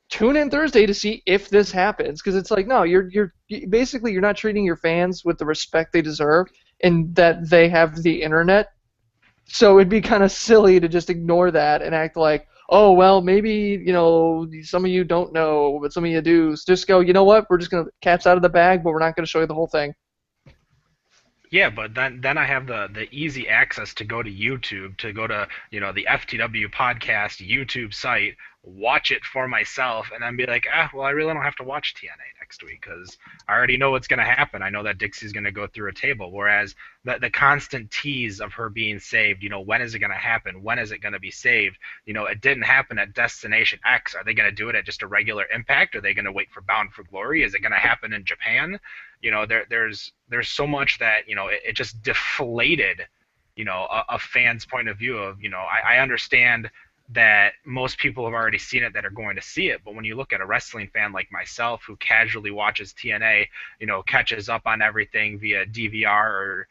Tune in Thursday to see if this happens, because it's like, no, you're basically you're not treating your fans with the respect they deserve, and that they have the internet. So it'd be kind of silly to just ignore that and act like, oh well, maybe some of you don't know, but some of you do. So just go, you know what? We're just gonna cat's out of the bag, but we're not gonna show you the whole thing. Yeah, but then I have the easy access to go to YouTube, to go to the FTW podcast YouTube site, watch it for myself, and then be like, well, I really don't have to watch TNA next week because I already know what's going to happen. I know that Dixie's going to go through a table. Whereas the constant tease of her being saved, when is it going to happen? When is it going to be saved? It didn't happen at Destination X. Are they going to do it at just a regular Impact? Are they going to wait for Bound for Glory? Is it going to happen in Japan? There's so much that it just deflated a fan's point of view of I understand that most people have already seen it that are going to see it, but when you look at a wrestling fan like myself who casually watches TNA, catches up on everything via DVR or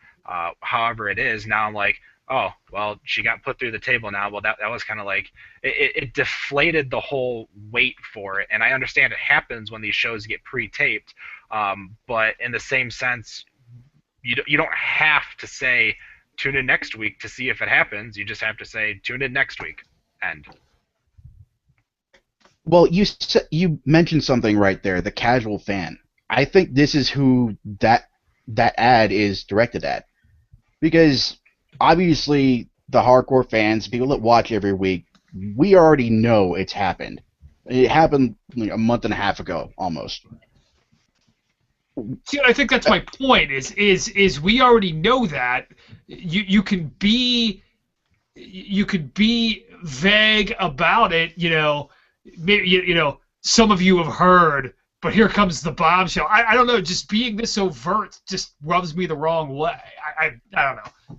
however it is, now I'm like, oh, well, she got put through the table now. Well, that was kind of like, it deflated the whole weight for it, and I understand it happens when these shows get pre-taped, but in the same sense, you don't have to say tune in next week to see if it happens. You just have to say, tune in next week. End. Well, you mentioned something right there, the casual fan. I think this is who that ad is directed at. Because obviously the hardcore fans, people that watch every week, we already know it's happened. It happened like a month and a half ago, almost. See, I think that's my point. Is we already know that you can be vague about it. Maybe some of you have heard, but here comes the bombshell. I don't know. Just being this overt just rubs me the wrong way. I don't know.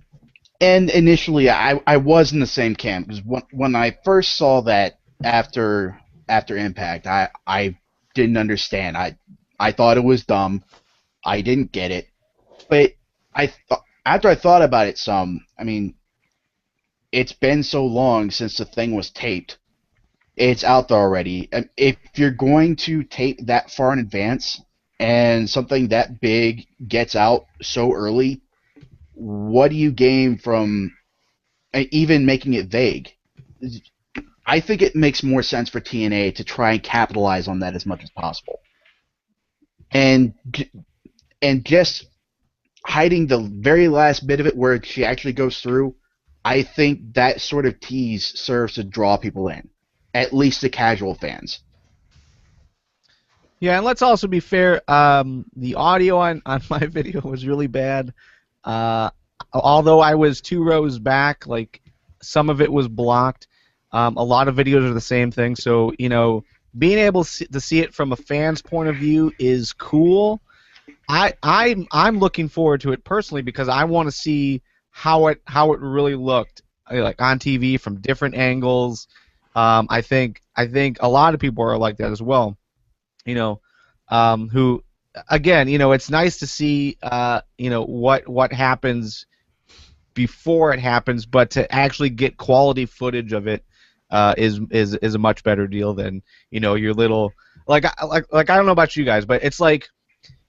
And initially, I was in the same camp because when I first saw that after Impact, I didn't understand. I thought it was dumb. I didn't get it. But after I thought about it some, I mean, it's been so long since the thing was taped. It's out there already. If you're going to tape that far in advance and something that big gets out so early, what do you gain from even making it vague? I think it makes more sense for TNA to try and capitalize on that as much as possible. And just hiding the very last bit of it where she actually goes through, I think that sort of tease serves to draw people in, at least the casual fans. Yeah, and let's also be fair. The audio on my video was really bad. Although I was 2 rows back, like some of it was blocked. A lot of videos are the same thing. So being able to see it from a fan's point of view is cool. I'm looking forward to it personally because I want to see how it really looked like on TV from different angles. I think a lot of people are like that as well. Who again, it's nice to see what happens before it happens, but to actually get quality footage of it is a much better deal than your little like I don't know about you guys, but it's like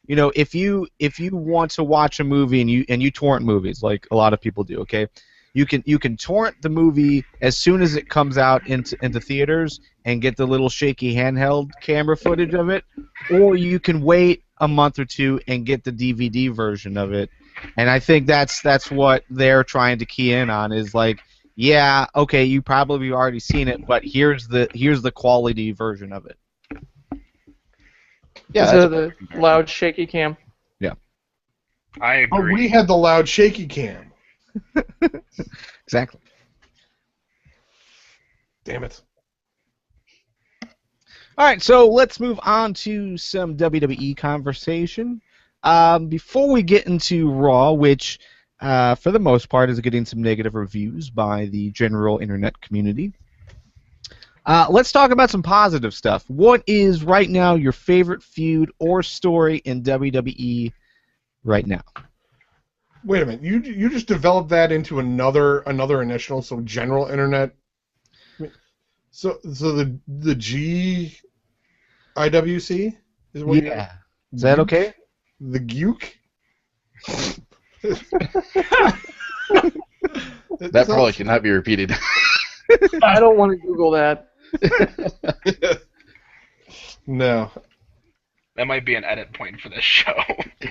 if you want to watch a movie and you torrent movies like a lot of people do, okay, you can torrent the movie as soon as it comes out into theaters and get the little shaky handheld camera footage of it, or you can wait a month or two and get the DVD version of it. And I think that's what they're trying to key in on is like, yeah, okay, you probably already seen it, but here's the quality version of it. Yeah, so the loud shaky cam. Yeah, I agree. Oh, we had the loud shaky cam. Exactly. Damn it. All right, so let's move on to some WWE conversation. Before we get into Raw, which for the most part is getting some negative reviews by the general internet community, let's talk about some positive stuff. What is right now your favorite feud or story in WWE right now? Wait a minute. You just developed that into another initial, so general internet. So the GIWC is what? Yeah. Is that okay? The Guke? That probably should not be repeated. I don't want to Google that. No. That might be an edit point for this show.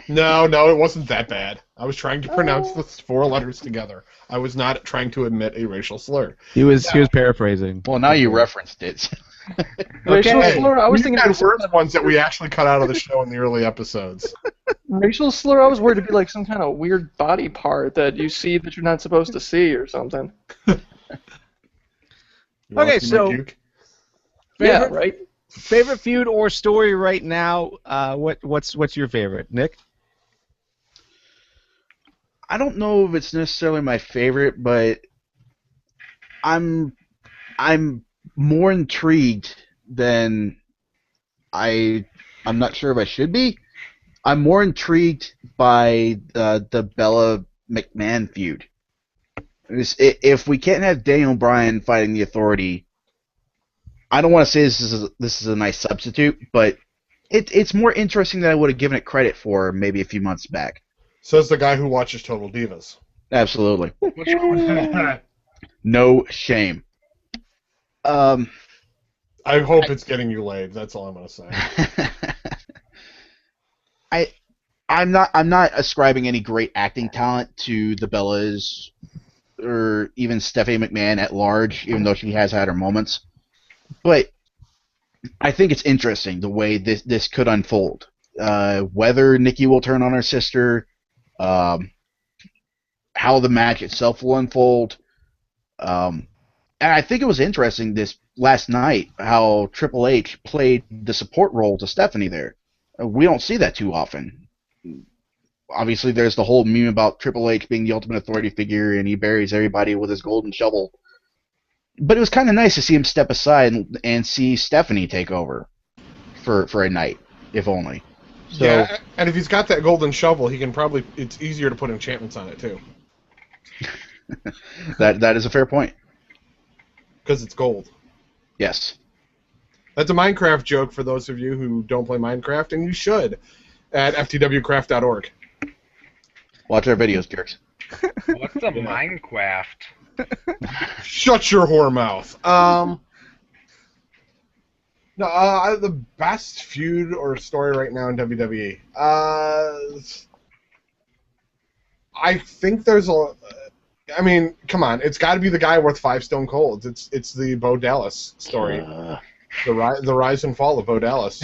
No, it wasn't that bad. I was trying to pronounce the 4 letters together. I was not trying to admit a racial slur. He was paraphrasing. Well, now you referenced it. Racial slur? I was thinking had worse ones that we actually cut out of the show in the early episodes. Racial slur? I was worried it'd be like some kind of weird body part that you see that you're not supposed to see or something. Okay, so yeah, right. Favorite feud or story right now? What's your favorite, Nick? I don't know if it's necessarily my favorite, but I'm more intrigued than I'm not sure if I should be. I'm more intrigued by the Bella McMahon feud. If we can't have Daniel Bryan fighting the Authority, I don't want to say this is a nice substitute, but it's more interesting than I would have given it credit for maybe a few months back. Says the guy who watches Total Divas. Absolutely. What's wrong with that? No shame. I hope it's getting you laid. That's all I'm gonna say. I'm not ascribing any great acting talent to the Bellas or even Stephanie McMahon at large, even though she has had her moments. But I think it's interesting the way this could unfold. Whether Nikki will turn on her sister, how the match itself will unfold. And I think it was interesting this last night how Triple H played the support role to Stephanie there. We don't see that too often. Obviously, there's the whole meme about Triple H being the ultimate authority figure and he buries everybody with his golden shovel. But it was kind of nice to see him step aside and see Stephanie take over for a night, if only. So, yeah, and if he's got that golden shovel, he can probably. It's easier to put enchantments on it too. that is a fair point. Because it's gold. Yes. That's a Minecraft joke for those of you who don't play Minecraft, and you should, at ftwcraft.org. Watch our videos, jerks. What's a Minecraft? Shut your whore mouth. No, the best feud or story right now in WWE. I think there's a. I mean, come on, it's got to be the guy worth 5 stone colds. It's the Bo Dallas story, the rise and fall of Bo Dallas.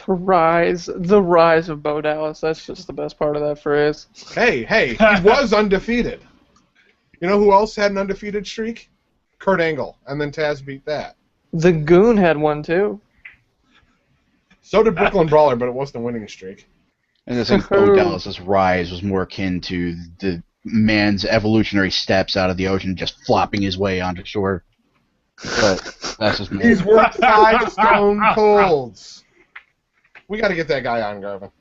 The rise of Bo Dallas. That's just the best part of that phrase. Hey, he was undefeated. You know who else had an undefeated streak? Kurt Angle, and then Taz beat that. The Goon had one too. So did Brooklyn Brawler, but it wasn't a winning streak. And I think Bo Dallas' rise was more akin to the man's evolutionary steps out of the ocean, just flopping his way onto shore. But that's just me. He's worth 5 stone colds. We got to get that guy on, Garvin.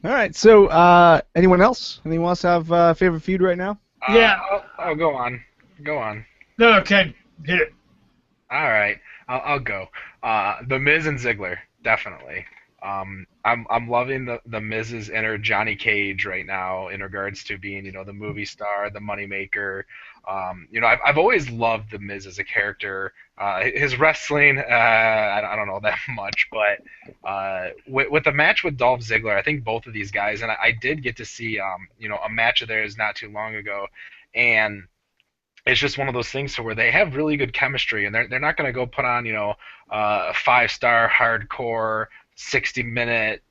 All right. So, anyone else? Anyone else have a favorite feud right now? Yeah. I'll go on. Go on. No, Ken, hit it. All right. I'll go. The Miz and Ziggler, definitely. I'm loving the Miz's inner Johnny Cage right now in regards to being, the movie star, the moneymaker. I've always loved the Miz as a character. His wrestling, I don't know that much, but with the match with Dolph Ziggler, I think both of these guys, and I did get to see, a match of theirs not too long ago, and it's just one of those things where they have really good chemistry, and they're not going to go put on, a 5-star hardcore 60-minute,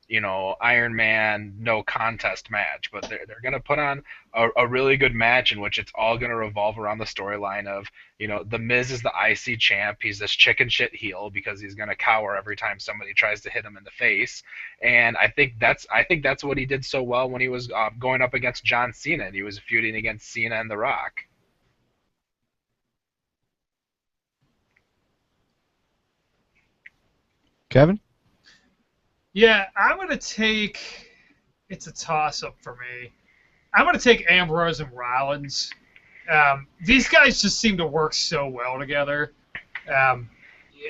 Iron Man no contest match, but they're going to put on a really good match in which it's all going to revolve around the storyline of, the Miz is the IC champ. He's this chicken shit heel because he's going to cower every time somebody tries to hit him in the face, and I think that's what he did so well when he was going up against John Cena, and he was feuding against Cena and The Rock. Kevin? Yeah, I'm going to take... It's a toss-up for me. I'm going to take Ambrose and Rollins. These guys just seem to work so well together. And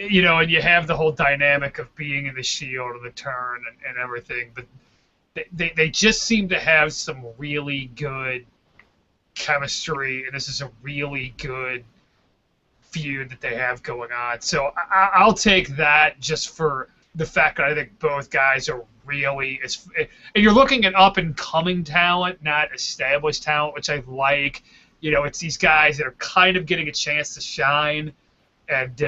you have the whole dynamic of being in the Shield and the turn and everything, but they just seem to have some really good chemistry, and this is a really good feud that they have going on. So I'll take that just for the fact that I think both guys are really, and you're looking at up-and-coming talent, not established talent, which I like. It's these guys that are kind of getting a chance to shine, and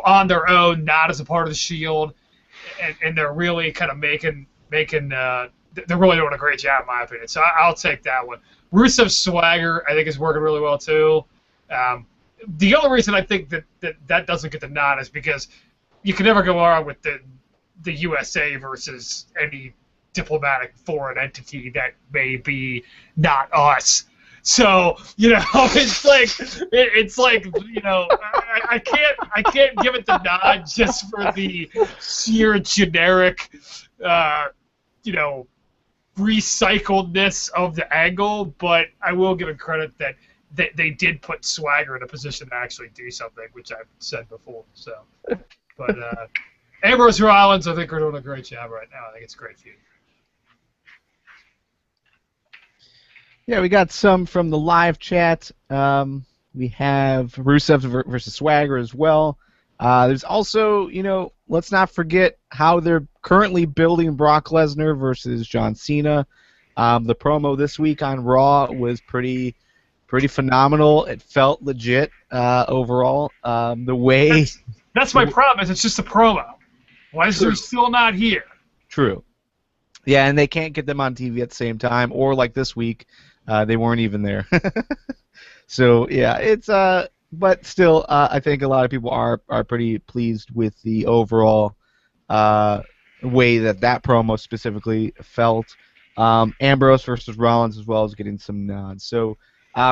on their own, not as a part of the Shield, and they're really kind of making they're really doing a great job, in my opinion. So I'll take that one. Rusev's swagger, I think, is working really well too. The only reason I think that doesn't get the nod is because you can never go wrong with the USA versus any diplomatic foreign entity that may be not us. So it's like I can't give it the nod just for the sheer generic recycledness of the angle, but I will give it credit that they did put Swagger in a position to actually do something, which I've said before. So, but Ambrose Rollins, I think, are doing a great job right now. I think it's a great feud. Yeah, we got some from the live chat. We have Rusev versus Swagger as well. There's also, let's not forget how they're currently building Brock Lesnar versus John Cena. The promo this week on Raw was pretty phenomenal. It felt legit overall. The way that's my problem. Is it's just a promo. Lesnar's still not here. True. Yeah, and they can't get them on TV at the same time, or like this week, they weren't even there. So yeah, it's but still, I think a lot of people are pretty pleased with the overall way that promo specifically felt. Ambrose versus Rollins as well is getting some nods. So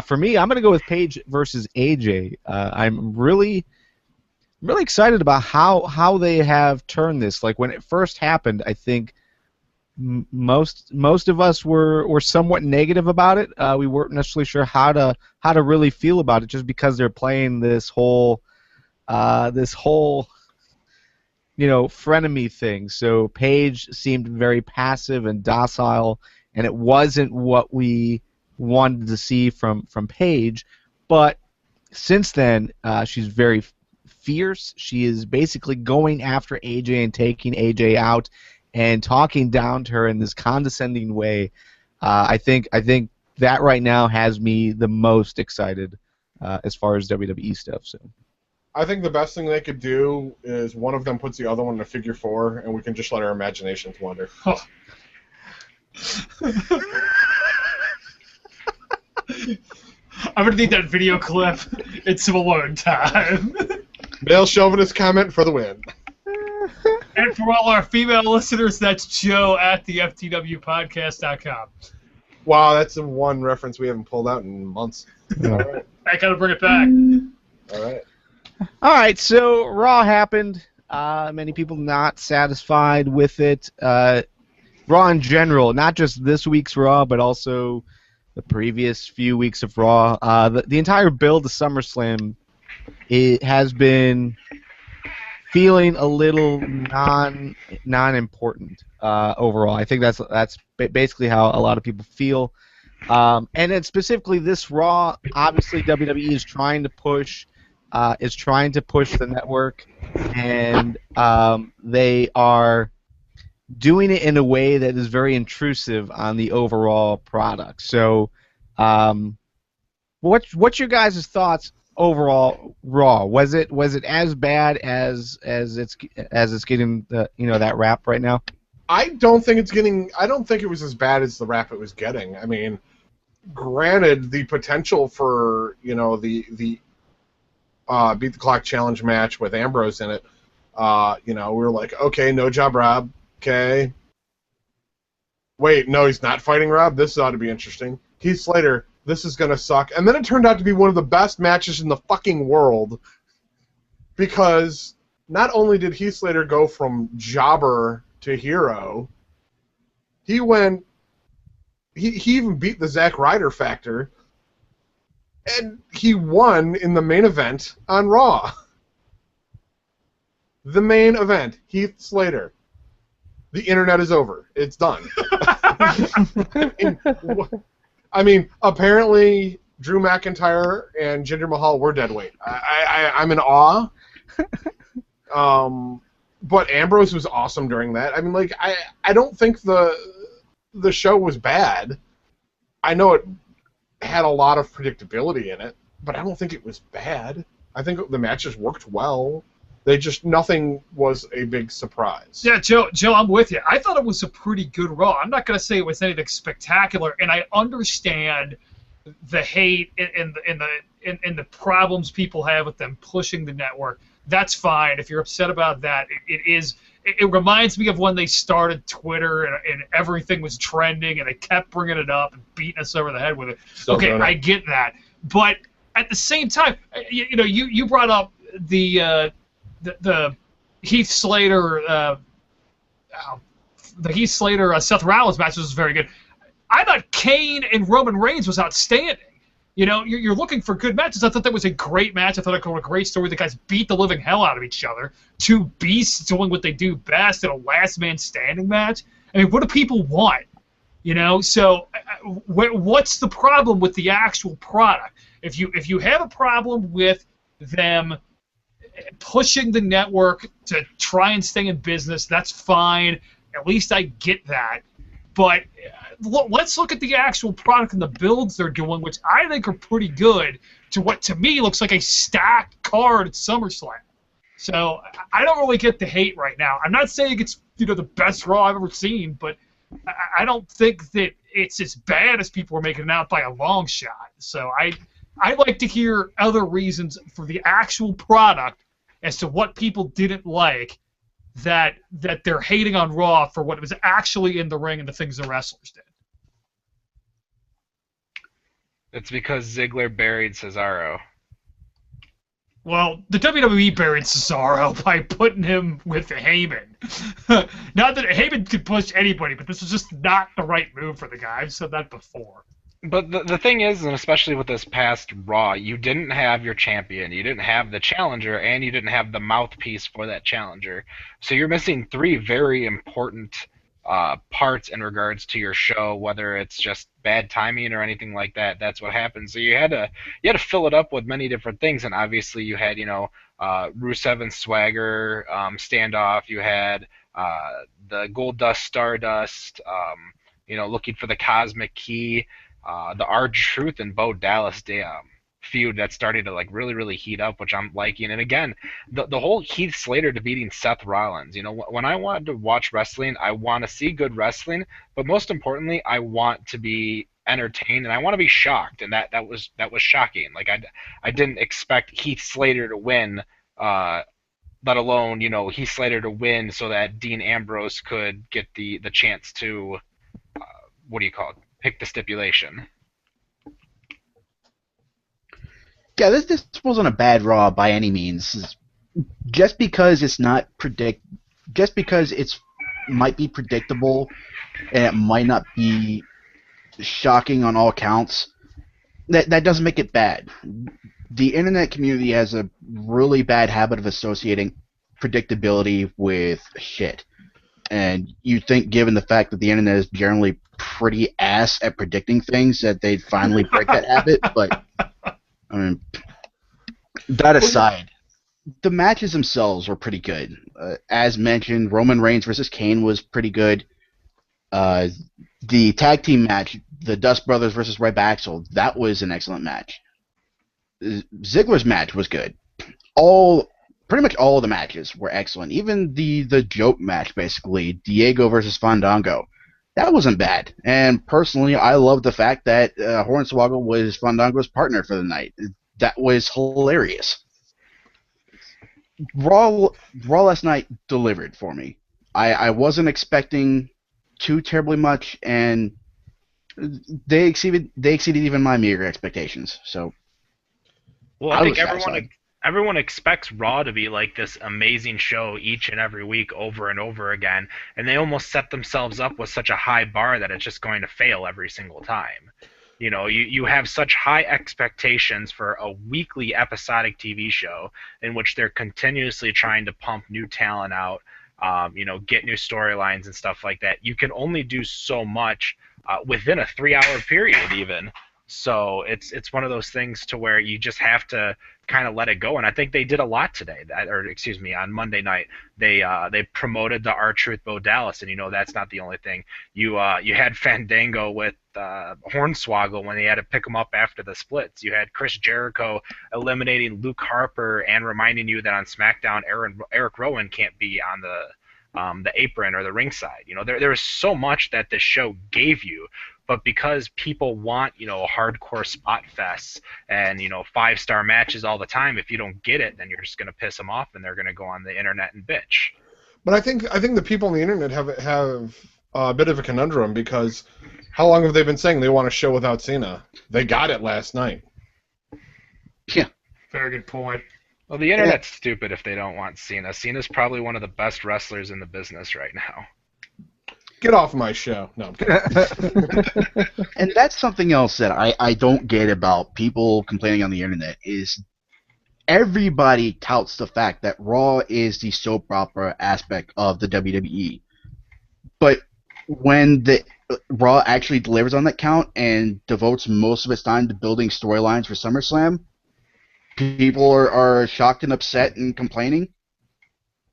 for me, I'm going to go with Paige versus AJ. I'm really excited about how they have turned this. Like when it first happened, I think most of us were somewhat negative about it. We weren't necessarily sure how to really feel about it, just because they're playing this whole frenemy thing. So Paige seemed very passive and docile, and it wasn't what we wanted to see from Paige. But since then, she's very fierce. She is basically going after AJ and taking AJ out and talking down to her in this condescending way. I think that right now has me the most excited as far as WWE stuff. So I think the best thing they could do is one of them puts the other one in a figure four, and we can just let our imaginations wander. Oh. I'm going to need that video clip. It's some alone time. Male chauvinist comment for the win. And for all our female listeners, that's Joe at the FTW226.com. Wow, that's the one reference we haven't pulled out in months. All right. I got to bring it back. All right. All right, so Raw happened. Many people not satisfied with it. Raw in general, not just this week's Raw, but also the previous few weeks of Raw. The entire build to SummerSlam, it has been feeling a little non-important overall. I think that's basically how a lot of people feel. And then specifically this Raw, obviously WWE is trying to push the network, and they are doing it in a way that is very intrusive on the overall product. So, what's your guys' thoughts overall? Raw, was it as bad as it's getting that rap right now? I don't think it was as bad as the rap it was getting. I mean, granted, the potential for the beat the clock challenge match with Ambrose in it, we were like, okay, no job, Rob. Okay. Wait, no, he's not fighting Rob? This ought to be interesting. Heath Slater, this is going to suck. And then it turned out to be one of the best matches in the fucking world, because not only did Heath Slater go from jobber to hero, he even beat the Zack Ryder factor, and he won in the main event on Raw. The main event, Heath Slater. The internet is over. It's done. I mean, apparently Drew McIntyre and Jinder Mahal were dead weight. I'm in awe. But Ambrose was awesome during that. I mean, I don't think the show was bad. I know it had a lot of predictability in it, but I don't think it was bad. I think the matches worked well. Nothing was a big surprise. Yeah, Joe, I'm with you. I thought it was a pretty good Raw. I'm not going to say it was anything spectacular, and I understand the hate and the problems people have with them pushing the network. That's fine. If you're upset about that, it reminds me of when they started Twitter and everything was trending and they kept bringing it up and beating us over the head with it. Okay, I get that. But at the same time, you brought up the Heath Slater Seth Rollins match was very good. I thought Kane and Roman Reigns was outstanding. You know, you're looking for good matches. I thought that was a great match. I thought it was a great story. The guys beat the living hell out of each other. Two beasts doing what they do best in a last man standing match. I mean, what do people want? You know, so what's the problem with the actual product? If you have a problem with them pushing the network to try and stay in business, that's fine. At least I get that. But let's look at the actual product and the builds they're doing, which I think are pretty good, to what to me looks like a stacked card at SummerSlam. So I don't really get the hate right now. I'm not saying it's the best Raw I've ever seen, but I don't think that it's as bad as people are making it out by a long shot. So I'd like to hear other reasons for the actual product as to what people didn't like, that they're hating on Raw for what was actually in the ring and the things the wrestlers did. It's because Ziggler buried Cesaro. Well, the WWE buried Cesaro by putting him with Heyman. Not that Heyman could push anybody, but this was just not the right move for the guy. I've said that before. But the thing is, and especially with this past Raw, you didn't have your champion, you didn't have the challenger, and you didn't have the mouthpiece for that challenger. So you're missing three very important parts in regards to your show, whether it's just bad timing or anything like that. That's what happened. So you had to fill it up with many different things, and obviously you had Rusev and Swagger standoff. You had the Goldust Stardust, looking for the Cosmic Key. The R-Truth and Bo Dallas feud that's starting to really, really heat up, which I'm liking. And again, the whole Heath Slater defeating Seth Rollins. When I want to watch wrestling, I want to see good wrestling, but most importantly, I want to be entertained and I want to be shocked. And that was shocking. I didn't expect Heath Slater to win, let alone Heath Slater to win so that Dean Ambrose could get the chance to pick the stipulation. Yeah, this wasn't a bad Raw by any means. Just because it's might be predictable and it might not be shocking on all counts, that doesn't make it bad. The internet community has a really bad habit of associating predictability with shit. And you'd think, given the fact that the internet is generally pretty ass at predicting things, that they'd finally break that habit. But, I mean, that aside, the matches themselves were pretty good. As mentioned, Roman Reigns versus Kane was pretty good. The tag team match, the Dust Brothers versus Ray Baxel, that was an excellent match. Ziggler's match was good. Pretty much all of the matches were excellent. Even the joke match, basically, Diego versus Fandango, that wasn't bad. And personally, I love the fact that Hornswoggle was Fandango's partner for the night. That was hilarious. Raw last night delivered for me. I wasn't expecting too terribly much, and they exceeded even my meager expectations. So, well, I think everyone expects Raw to be like this amazing show each and every week over and over again, and they almost set themselves up with such a high bar that it's just going to fail every single time. You have such high expectations for a weekly episodic TV show in which they're continuously trying to pump new talent out, get new storylines and stuff like that. You can only do so much within a 3-hour period even. So it's one of those things to where you just have to kind of let it go, and I think they did a lot today. On Monday night, they promoted the R-Truth Bo Dallas, and that's not the only thing. You had Fandango with Hornswoggle when they had to pick him up after the splits. You had Chris Jericho eliminating Luke Harper and reminding you that on SmackDown, Eric Rowan can't be on the apron or the ringside. There was so much that this show gave you. But because people want, hardcore spot fests and, 5-star matches all the time, if you don't get it, then you're just going to piss them off and they're going to go on the internet and bitch. But I think the people on the internet have a bit of a conundrum, because how long have they been saying they want a show without Cena? They got it last night. Yeah. Very good point. Well, the internet's stupid if they don't want Cena. Cena's probably one of the best wrestlers in the business right now. Get off my show. No, I'm kidding. And that's something else that I don't get about people complaining on the internet is everybody touts the fact that Raw is the soap opera aspect of the WWE. But when the Raw actually delivers on that count and devotes most of its time to building storylines for SummerSlam, people are shocked and upset and complaining.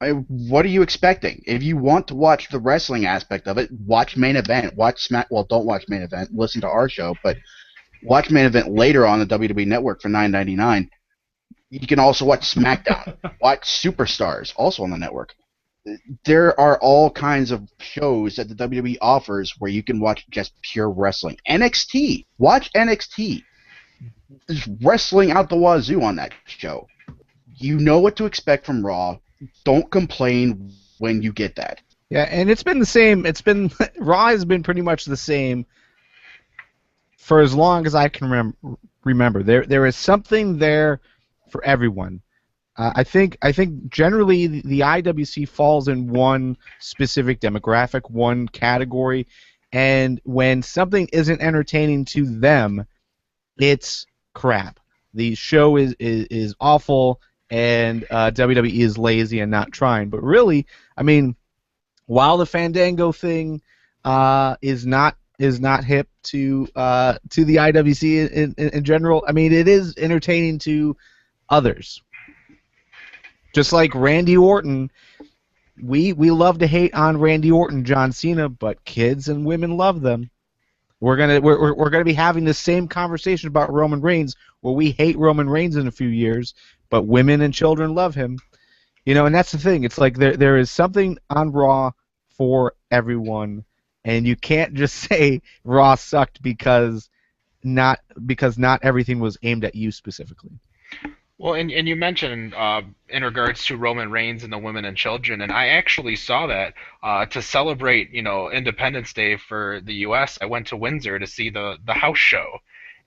What are you expecting? If you want to watch the wrestling aspect of it, watch Main Event. Watch Well, don't watch Main Event. Listen to our show, but watch Main Event later on the WWE Network for $9.99. You can also watch SmackDown. Watch Superstars, also on the network. There are all kinds of shows that the WWE offers where you can watch just pure wrestling. NXT. Watch NXT. There's wrestling out the wazoo on that show. You know what to expect from Raw. Don't complain when you get that. Yeah, and it's been the same. Raw has been pretty much the same for as long as I can remember. There is something there for everyone. I think generally the IWC falls in one specific demographic, one category, and when something isn't entertaining to them, it's crap. The show is awful, and WWE is lazy and not trying. But really, I mean, while the Fandango thing is not hip to the IWC in general, I mean, it is entertaining to others. Just like Randy Orton, we love to hate on Randy Orton, John Cena, but kids and women love them. We're gonna be having the same conversation about Roman Reigns, where we hate Roman Reigns in a few years, but women and children love him. You know, and that's the thing. It's like there is something on Raw for everyone, and you can't just say Raw sucked because not everything was aimed at you specifically. Well, and you mentioned in regards to Roman Reigns and the women and children, and I actually saw that to celebrate, Independence Day for the U.S. I went to Windsor to see the house show,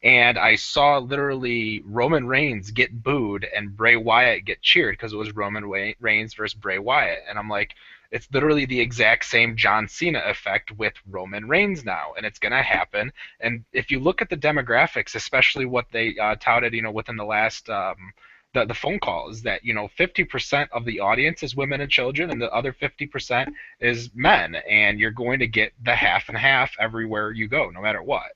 and I saw literally Roman Reigns get booed and Bray Wyatt get cheered because it was Roman Reigns versus Bray Wyatt, and I'm like, it's literally the exact same John Cena effect with Roman Reigns now, and it's going to happen. And if you look at the demographics, especially what they touted, within the last the phone calls, that 50% of the audience is women and children, and the other 50% is men, and you're going to get the half and half everywhere you go, no matter what.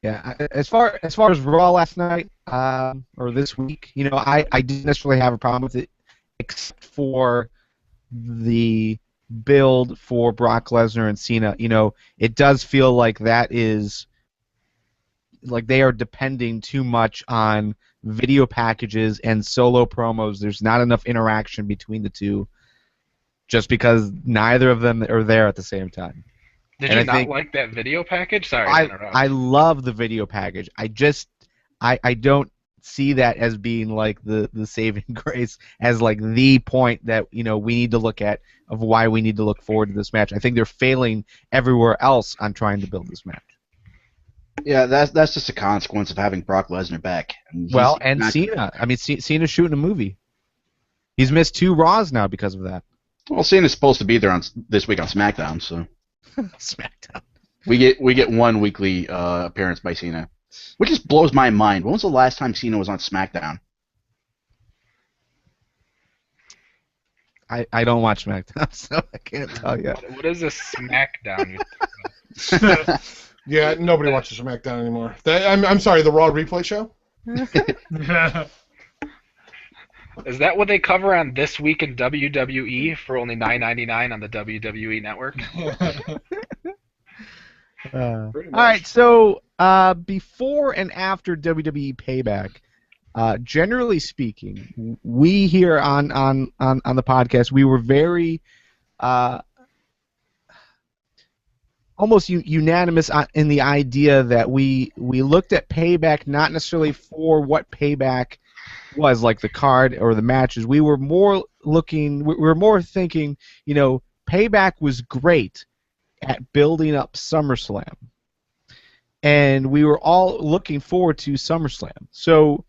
Yeah, as far as Raw last night or this week, I didn't necessarily have a problem with it, except for the build for Brock Lesnar and Cena. It does feel like that is like they are depending too much on video packages and solo promos. There's not enough interaction between the two, just because neither of them are there at the same time. Did you not like that video package? Sorry to interrupt. I love the video package. I don't see that as being like the saving grace, as like the point that we need to look at of why we need to look forward to this match. I think they're failing everywhere else on trying to build this match. Yeah, that's just a consequence of having Brock Lesnar back. And Cena. I mean, Cena's shooting a movie. He's missed 2 Raws now because of that. Well, Cena's supposed to be there this week on SmackDown, so. SmackDown. We get one weekly appearance by Cena, which just blows my mind. When was the last time Cena was on SmackDown? I don't watch SmackDown, so I can't tell you. What is a SmackDown? Yeah, nobody watches SmackDown anymore. I'm sorry, the Raw replay show? Is that what they cover on This Week in WWE for only $9.99 on the WWE Network? All right, so before and after WWE Payback, generally speaking, we here on the podcast, we were very almost unanimous in the idea that we looked at Payback not necessarily for what Payback was, like the card or the matches. We were more thinking, Payback was great at building up SummerSlam, and we were all looking forward to SummerSlam. So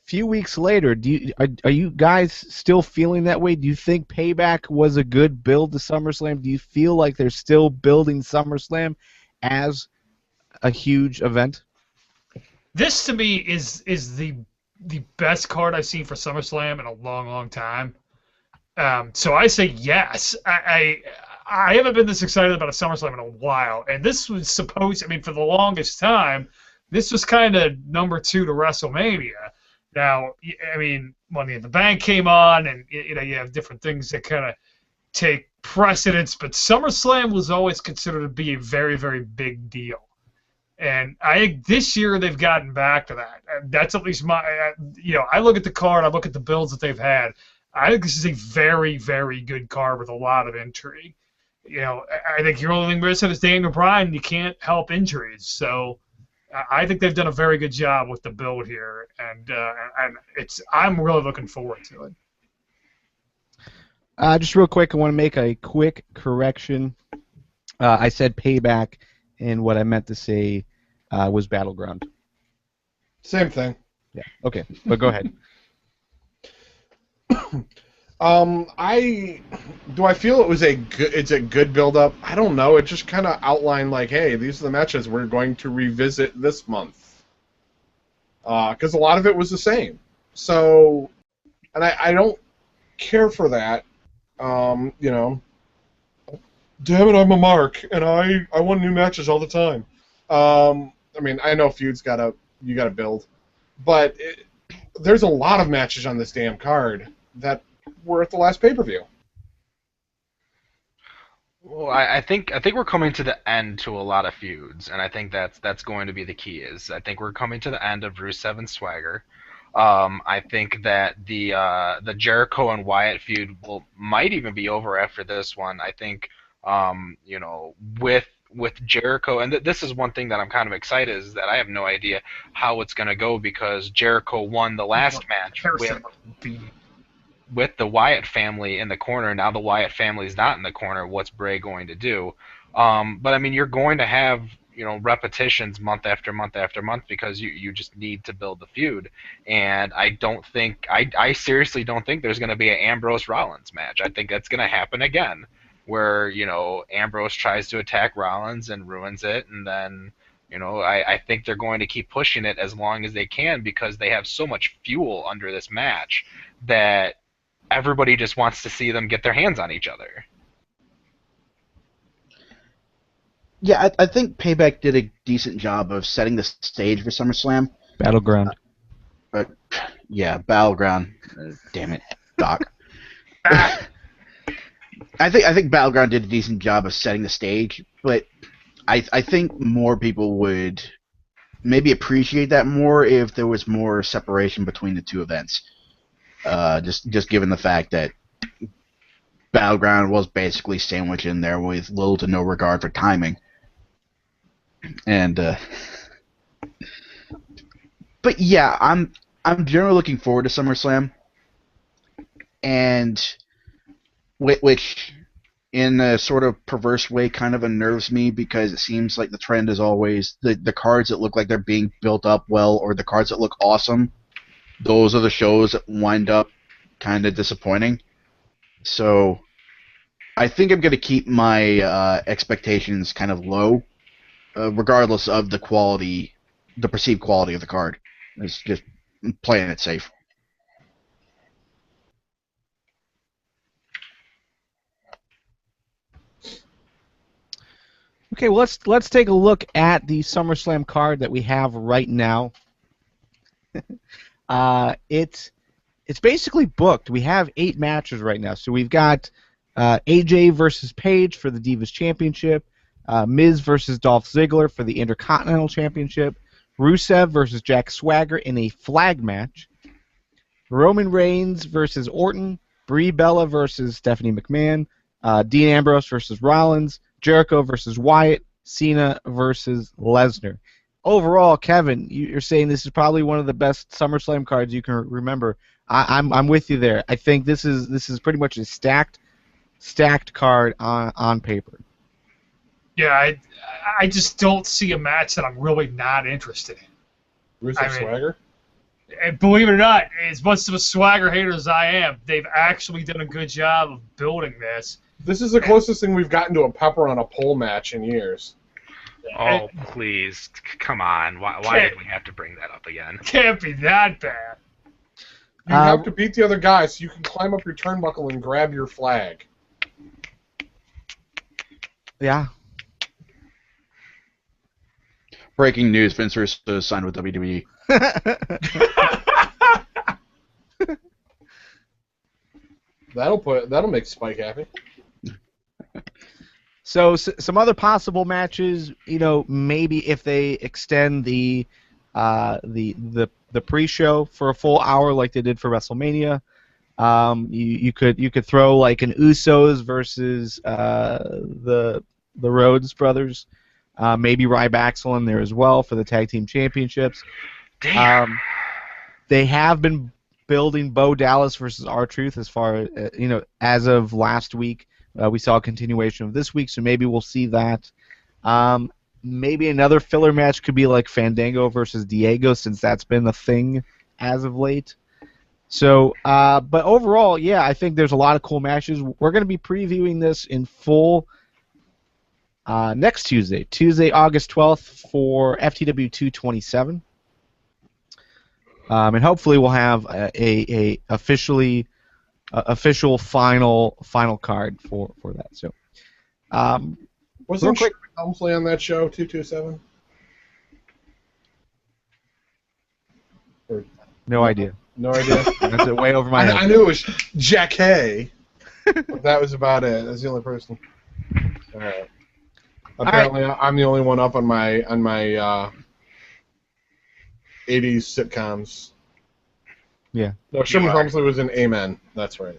few weeks later, are you guys still feeling that way? Do you think Payback was a good build to SummerSlam? Do you feel like they're still building SummerSlam as a huge event? This to me is the best card I've seen for SummerSlam in a long, long time. So I say yes. I haven't been this excited about a SummerSlam in a while, and this was supposed. I mean, for the longest time, this was kind of number 2 to WrestleMania. Now, I mean, Money in the Bank came on, and you have different things that kind of take precedence, but SummerSlam was always considered to be a very, very big deal. And I think this year they've gotten back to that. That's at least my, I look at the card, I look at the builds that they've had. I think this is a very, very good card with a lot of intrigue. I think your only thing missing is Daniel Bryan, and you can't help injuries. So I think they've done a very good job with the build here, and I'm really looking forward to it. Just real quick, I want to make a quick correction. I said Payback, and what I meant to say was Battleground. Same thing. Yeah. Okay, but go ahead. I feel it was it's a good build up. I don't know. It just kind of outlined like, hey, these are the matches we're going to revisit this month. Because a lot of it was the same. So, and I don't care for that. Damn it, I'm a mark, and I want new matches all the time. I mean, I know feuds you gotta build, but there's a lot of matches on this damn card that were at the last pay-per-view. Well, I think we're coming to the end to a lot of feuds, and I think that's going to be the key. I think we're coming to the end of Rusev and Swagger. I think that the Jericho and Wyatt feud might even be over after this one. I think with Jericho, and this is one thing that I'm kind of excited is that I have no idea how it's going to go because Jericho won the last match with the Wyatt family in the corner. Now the Wyatt family's not in the corner. What's Bray going to do? But I mean, you're going to have repetitions month after month after month because you just need to build the feud. And I seriously don't think there's going to be an Ambrose Rollins match. I think that's going to happen again, where Ambrose tries to attack Rollins and ruins it, and then I think they're going to keep pushing it as long as they can because they have so much fuel under this match that everybody just wants to see them get their hands on each other. Yeah, I think Payback did a decent job of setting the stage for SummerSlam. Battleground. But yeah, Battleground. Damn it, Doc. I think Battleground did a decent job of setting the stage, but I think more people would maybe appreciate that more if there was more separation between the two events. Just given the fact that Battleground was basically sandwiched in there with little to no regard for timing. And but yeah, I'm generally looking forward to SummerSlam, and which in a sort of perverse way kind of unnerves me because it seems like the trend is always the cards that look like they're being built up well or the cards that look awesome, those are the shows that wind up kind of disappointing. So I think I'm going to keep my expectations kind of low, regardless of the quality, the perceived quality of the card. It's just playing it safe. Okay, well, let's take a look at the SummerSlam card that we have right now. It's basically booked. We have 8 matches right now. So we've got AJ versus Paige for the Divas Championship, Miz versus Dolph Ziggler for the Intercontinental Championship, Rusev versus Jack Swagger in a flag match, Roman Reigns versus Orton, Brie Bella versus Stephanie McMahon, Dean Ambrose versus Rollins, Jericho versus Wyatt, Cena versus Lesnar. Overall, Kevin, you're saying this is probably one of the best SummerSlam cards you can remember. I'm with you there. I think this is pretty much a stacked card on paper. Yeah, I just don't see a match that I'm really not interested in. Rusev Swagger? And believe it or not, as much of a swagger hater as I am, they've actually done a good job of building this. This is the closest thing we've gotten to a pepper on a pole match in years. Oh, please. Come on. Why did we have to bring that up again? Can't be that bad. You have to beat the other guy so you can climb up your turnbuckle and grab your flag. Yeah. Breaking news: Vince Russo signed with WWE. That'll make Spike happy. So some other possible matches, maybe if they extend the pre-show for a full hour like they did for WrestleMania, you could throw like an Usos versus the Rhodes brothers, maybe Ryback in there as well for the tag team championships. Damn. They have been building Bo Dallas versus R-Truth as far as as of last week. We saw a continuation of this week, so maybe we'll see that. Maybe another filler match could be like Fandango versus Diego, since that's been a thing as of late. So, but overall, yeah, I think there's a lot of cool matches. We're going to be previewing this in full next Tuesday, August 12th for FTW227. And hopefully we'll have a official final card for that. So, wasn't Sherman Helmsley on that show 227? No idea. No idea. That's way over my head. I knew it was Jack Hay, but that was about it. That's the only person. All right. Apparently, I'm the only one up on my 80s sitcoms. Yeah. No, Sherman Helmsley was in Amen. That's right.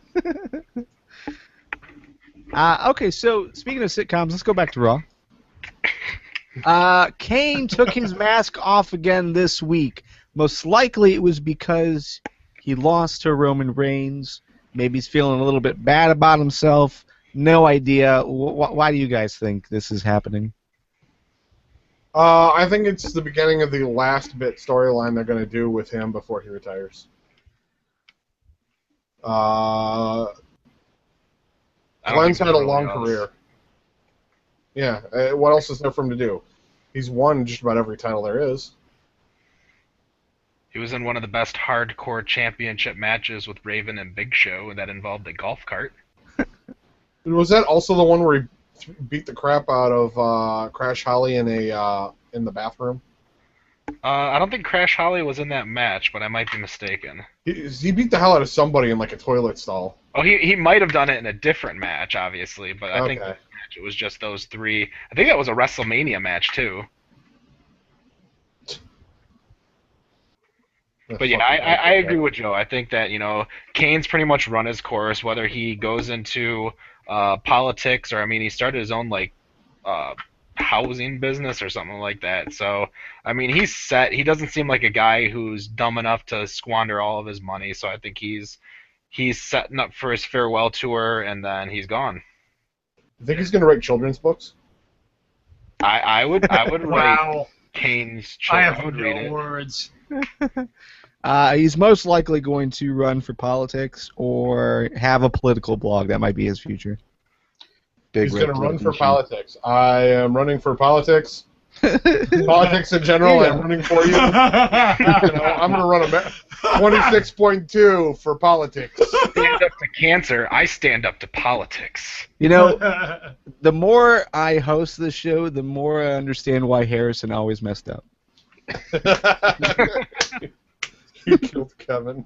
Okay, so speaking of sitcoms, let's go back to Raw. Kane took his mask off again this week. Most likely it was because he lost to Roman Reigns. Maybe he's feeling a little bit bad about himself. No idea. Why do you guys think this is happening? I think it's the beginning of the last bit storyline they're going to do with him before he retires. Glenn's had a long career. Yeah, what else is there for him to do? He's won just about every title there is. He was in one of the best hardcore championship matches with Raven and Big Show that involved a golf cart. Was that also the one where he beat the crap out of Crash Holly in the bathroom? I don't think Crash Holly was in that match, but I might be mistaken. He beat the hell out of somebody in like a toilet stall. Oh, he might have done it in a different match, obviously, but I think this match, it was just those three. I think that was a WrestleMania match too. But yeah, I agree with Joe. I think that Kane's pretty much run his course. Whether he goes into politics or he started his own housing business or something like that. So he's set. He doesn't seem like a guy who's dumb enough to squander all of his money. So I think he's setting up for his farewell tour, and then he's gone. You think he's going to write children's books? I would Wow. write Kane's I children. have no words. He's most likely going to run for politics or have a political blog. That might be his future. He's going to run for politics. I am running for politics. Politics in general, I'm running for you. I'm going to run a 26.2 for politics. Stand up to cancer. I stand up to politics. The more I host this show, the more I understand why Harrison always messed up. You killed Kevin.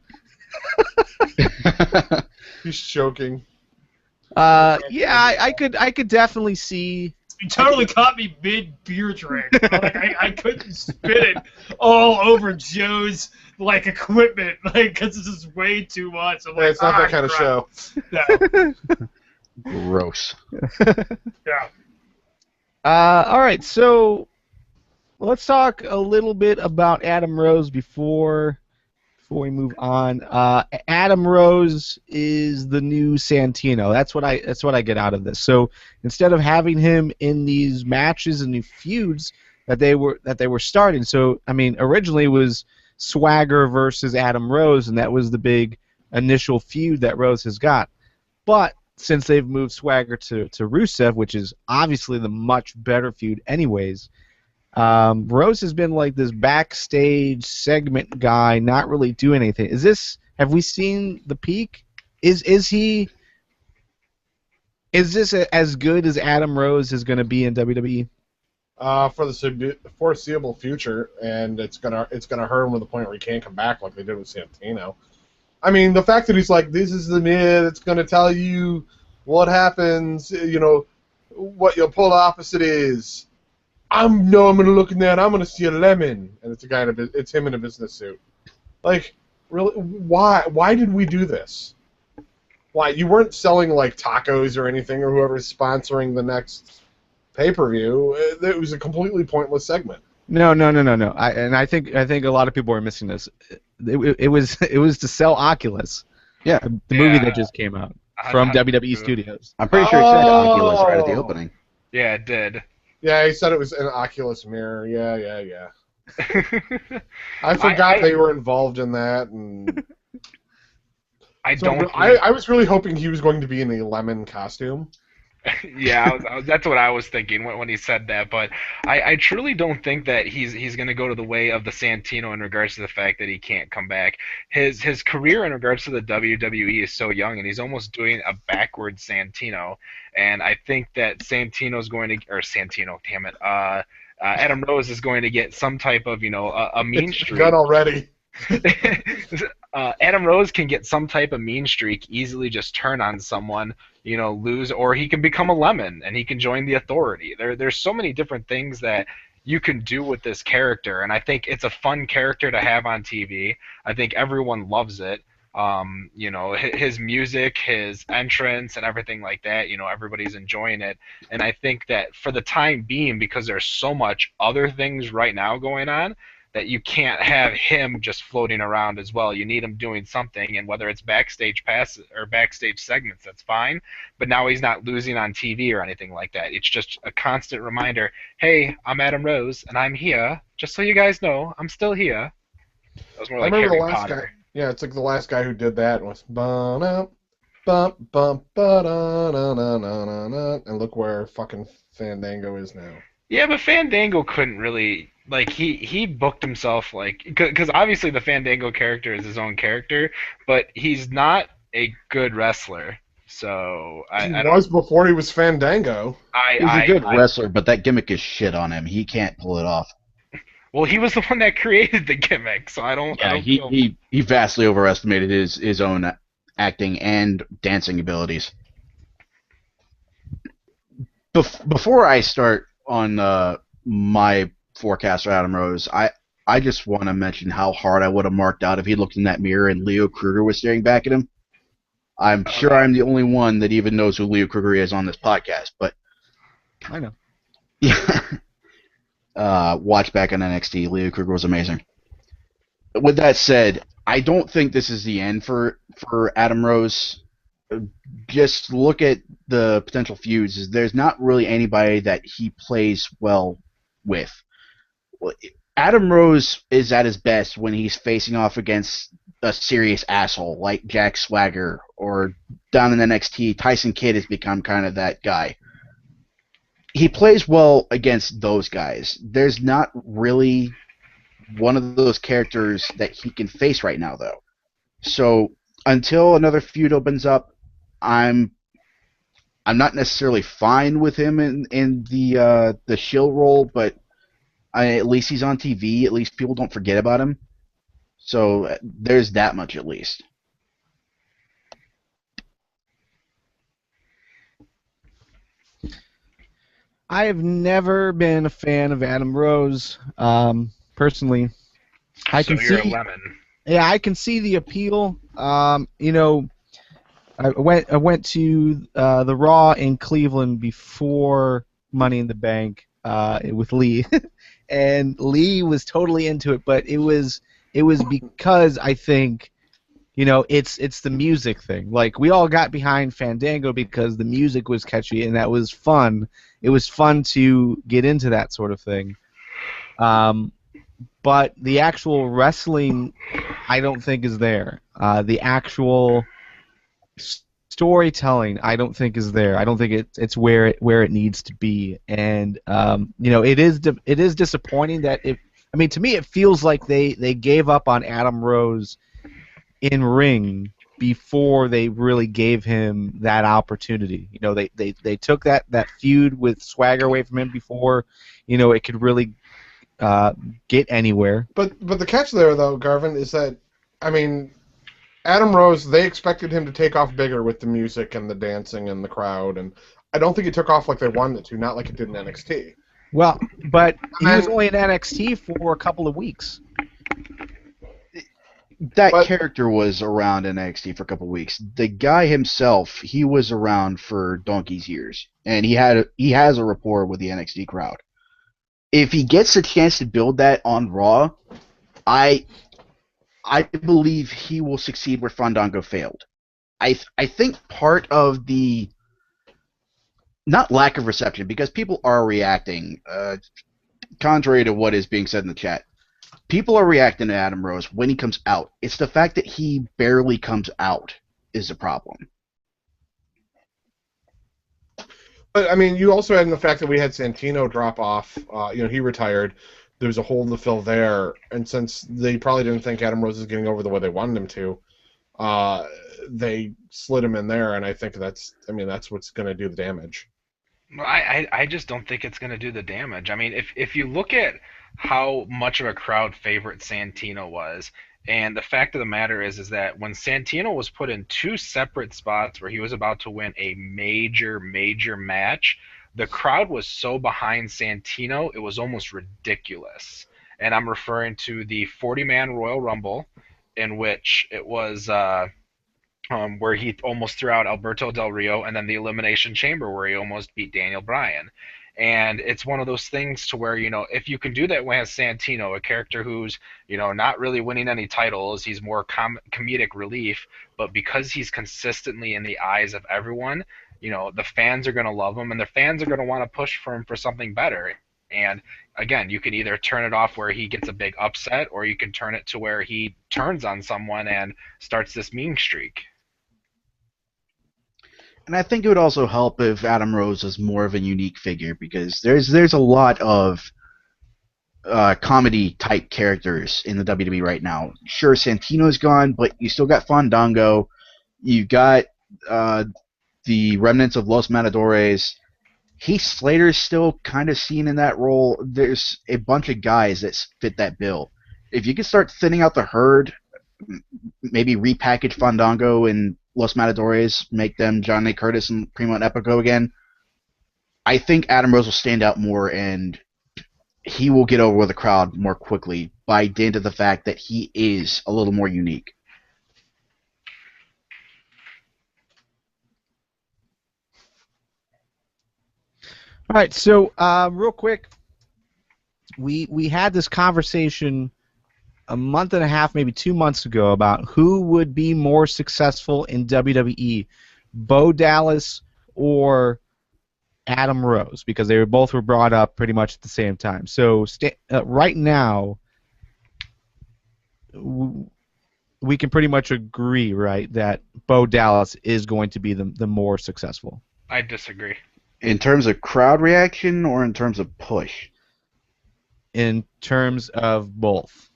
He's choking. Yeah, I could definitely see. You totally caught me mid beer drink. I couldn't spit it all over Joe's equipment, because this is way too much. I'm it's not that kind of show. No. Gross. Yeah. All right, so let's talk a little bit about Adam Rose before we move on. Adam Rose is the new Santino. That's what I get out of this. So instead of having him in these matches and new feuds that they were starting, so originally it was Swagger versus Adam Rose, and that was the big initial feud that Rose has got. But since they've moved Swagger to Rusev, which is obviously the much better feud anyways, Rose has been like this backstage segment guy, not really doing anything. Have we seen the peak? Is this as good as Adam Rose is going to be in WWE? For the foreseeable future, and it's gonna hurt him to the point where he can't come back like they did with Santino. I mean, the fact that he's like, this is the Miz, it's gonna tell you what happens, what your polar opposite is. I'm gonna look in there and I'm gonna see a lemon, and it's it's him in a business suit. Like, really, why did we do this? Why, you weren't selling like tacos or anything, or whoever's sponsoring the next pay-per-view. It was a completely pointless segment. No. I think a lot of people are missing this. It was to sell Oculus. Yeah, the movie that just came out from WWE Studios. I'm pretty sure it said Oculus right at the opening. Yeah, it did. Yeah, he said it was an Oculus mirror. Yeah. I forgot they were involved in that, and I was really hoping he was going to be in a lemon costume. Yeah, that's what I was thinking when he said that, but I truly don't think that he's going to go to the way of the Santino in regards to the fact that he can't come back. His career in regards to the WWE is so young, and he's almost doing a backwards Santino, and I think that Adam Rose is going to get some type of, a mean streak. Gun already. Adam Rose can get some type of mean streak, easily just turn on someone, lose, or he can become a lemon and he can join the Authority. There's so many different things that you can do with this character, and I think it's a fun character to have on TV. I think everyone loves it. His music, his entrance, and everything like that, everybody's enjoying it. And I think that for the time being, because there's so much other things right now going on, that you can't have him just floating around as well. You need him doing something, and whether it's backstage passes or backstage segments, that's fine. But now he's not losing on TV or anything like that. It's just a constant reminder, hey, I'm Adam Rose, and I'm here. Just so you guys know, I'm still here. That was more like Harry Potter. Guy. Yeah, it's like the last guy who did that was bump, bump, bump, ba-da-na-na-na-na, and look where fucking Fandango is now. Yeah, but Fandango couldn't really, he booked himself, because obviously the Fandango character is his own character, but he's not a good wrestler. So he was before he was Fandango. He's a good wrestler, but that gimmick is shit on him. He can't pull it off. Well, he was the one that created the gimmick, so I don't. Yeah, he vastly overestimated his own acting and dancing abilities. Before I start on my forecast for Adam Rose, I just want to mention how hard I would have marked out if he looked in that mirror and Leo Kruger was staring back at him. I'm sure I'm the only one that even knows who Leo Kruger is on this podcast, but I know. Yeah. Watch back on NXT. Leo Kruger was amazing. With that said, I don't think this is the end for Adam Rose. Just look at the potential feuds. There's not really anybody that he plays well with. Adam Rose is at his best when he's facing off against a serious asshole like Jack Swagger, or down in NXT, Tyson Kidd has become kind of that guy. He plays well against those guys. There's not really one of those characters that he can face right now, though. So until another feud opens up, I'm not necessarily fine with him in the shill role, but at least he's on TV. At least people don't forget about him. So there's that much at least. I have never been a fan of Adam Rose, personally. You're a lemon. Yeah, I can see the appeal. I went to the Raw in Cleveland before Money in the Bank with Lee, and Lee was totally into it. But it was because I think, it's the music thing. Like, we all got behind Fandango because the music was catchy and that was fun. It was fun to get into that sort of thing. but the actual wrestling, I don't think is there. The actual storytelling, I don't think is there. I don't think it's where it needs to be, and it is disappointing that to me it feels like they gave up on Adam Rose in ring before they really gave him that opportunity. They took that feud with Swagger away from him before it could really get anywhere. But the catch there, though, Garvin, is that, Adam Rose, they expected him to take off bigger with the music and the dancing and the crowd, and I don't think he took off like they wanted it to, not like it did in NXT. Well, but he was only in NXT for a couple of weeks. That character was around in NXT for a couple of weeks. The guy himself, he was around for donkey's years, and he has a rapport with the NXT crowd. If he gets a chance to build that on Raw, I believe he will succeed where Fandango failed. I think part of the not lack of reception, because people are reacting, contrary to what is being said in the chat. People are reacting to Adam Rose when he comes out. It's the fact that he barely comes out is the problem. But, you also had in the fact that we had Santino drop off. He retired. There was a hole to fill there. And since they probably didn't think Adam Rose was getting over the way they wanted him to, they slid him in there, and I think that's what's going to do the damage. I just don't think it's going to do the damage. If you look at how much of a crowd favorite Santino was, and the fact of the matter is that when Santino was put in two separate spots where he was about to win a major match, the crowd was so behind Santino, it was almost ridiculous. And I'm referring to the 40-man Royal Rumble, in which it was where he almost threw out Alberto Del Rio, and then the Elimination Chamber where he almost beat Daniel Bryan. And it's one of those things to where, if you can do that with Santino, a character who's, not really winning any titles, he's more comedic relief, but because he's consistently in the eyes of everyone, the fans are going to love him, and the fans are going to want to push for him for something better. And again, you can either turn it off where he gets a big upset, or you can turn it to where he turns on someone and starts this mean streak. And I think it would also help if Adam Rose was more of a unique figure, because there's a lot of comedy type characters in the WWE right now. Sure, Santino's gone, but you still got Fandango. You got the remnants of Los Matadores. Heath Slater's still kind of seen in that role. There's a bunch of guys that fit that bill. If you could start thinning out the herd, maybe repackage Fandango and Los Matadores, make them Johnny Curtis and Primo and Epico again, I think Adam Rose will stand out more, and he will get over with the crowd more quickly by dint of the fact that he is a little more unique. All right, so real quick, we had this conversation a month and a half, maybe 2 months ago, about who would be more successful in WWE, Bo Dallas or Adam Rose, because they both were brought up pretty much at the same time. So right now, we can pretty much agree, right, that Bo Dallas is going to be the more successful. I disagree. In terms of crowd reaction or in terms of push? In terms of both.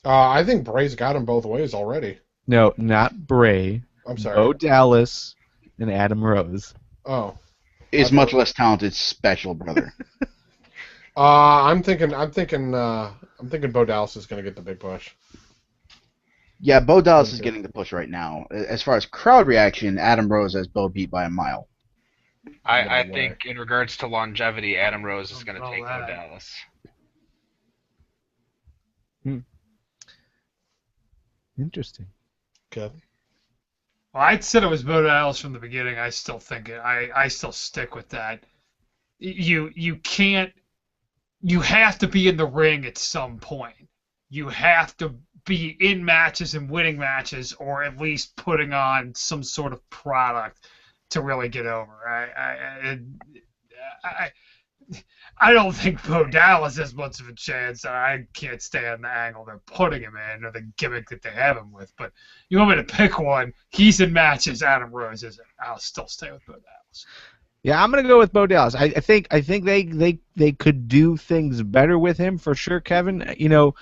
I think Bray's got him both ways already. No, not Bray. I'm sorry. Bo Dallas and Adam Rose. Oh. Is much less talented, special brother. I'm thinking Bo Dallas is going to get the big push. Yeah, Bo Dallas is getting the push right now. As far as crowd reaction, Adam Rose has Bo beat by a mile. I think in regards to longevity, Adam Rose is going to take Bo Dallas. Interesting. Kevin? Well, I said it was Bo Dallas from the beginning. I still think it. I still stick with that. You can't. You have to be in the ring at some point. You have to be in matches and winning matches, or at least putting on some sort of product to really get over. I don't think Bo Dallas has much of a chance. I can't stand the angle they're putting him in or the gimmick that they have him with. But you want me to pick one? He's in matches. Adam Rose isn't. I'll still stay with Bo Dallas. Yeah, I'm gonna go with Bo Dallas. I think they could do things better with him for sure, Kevin. You know,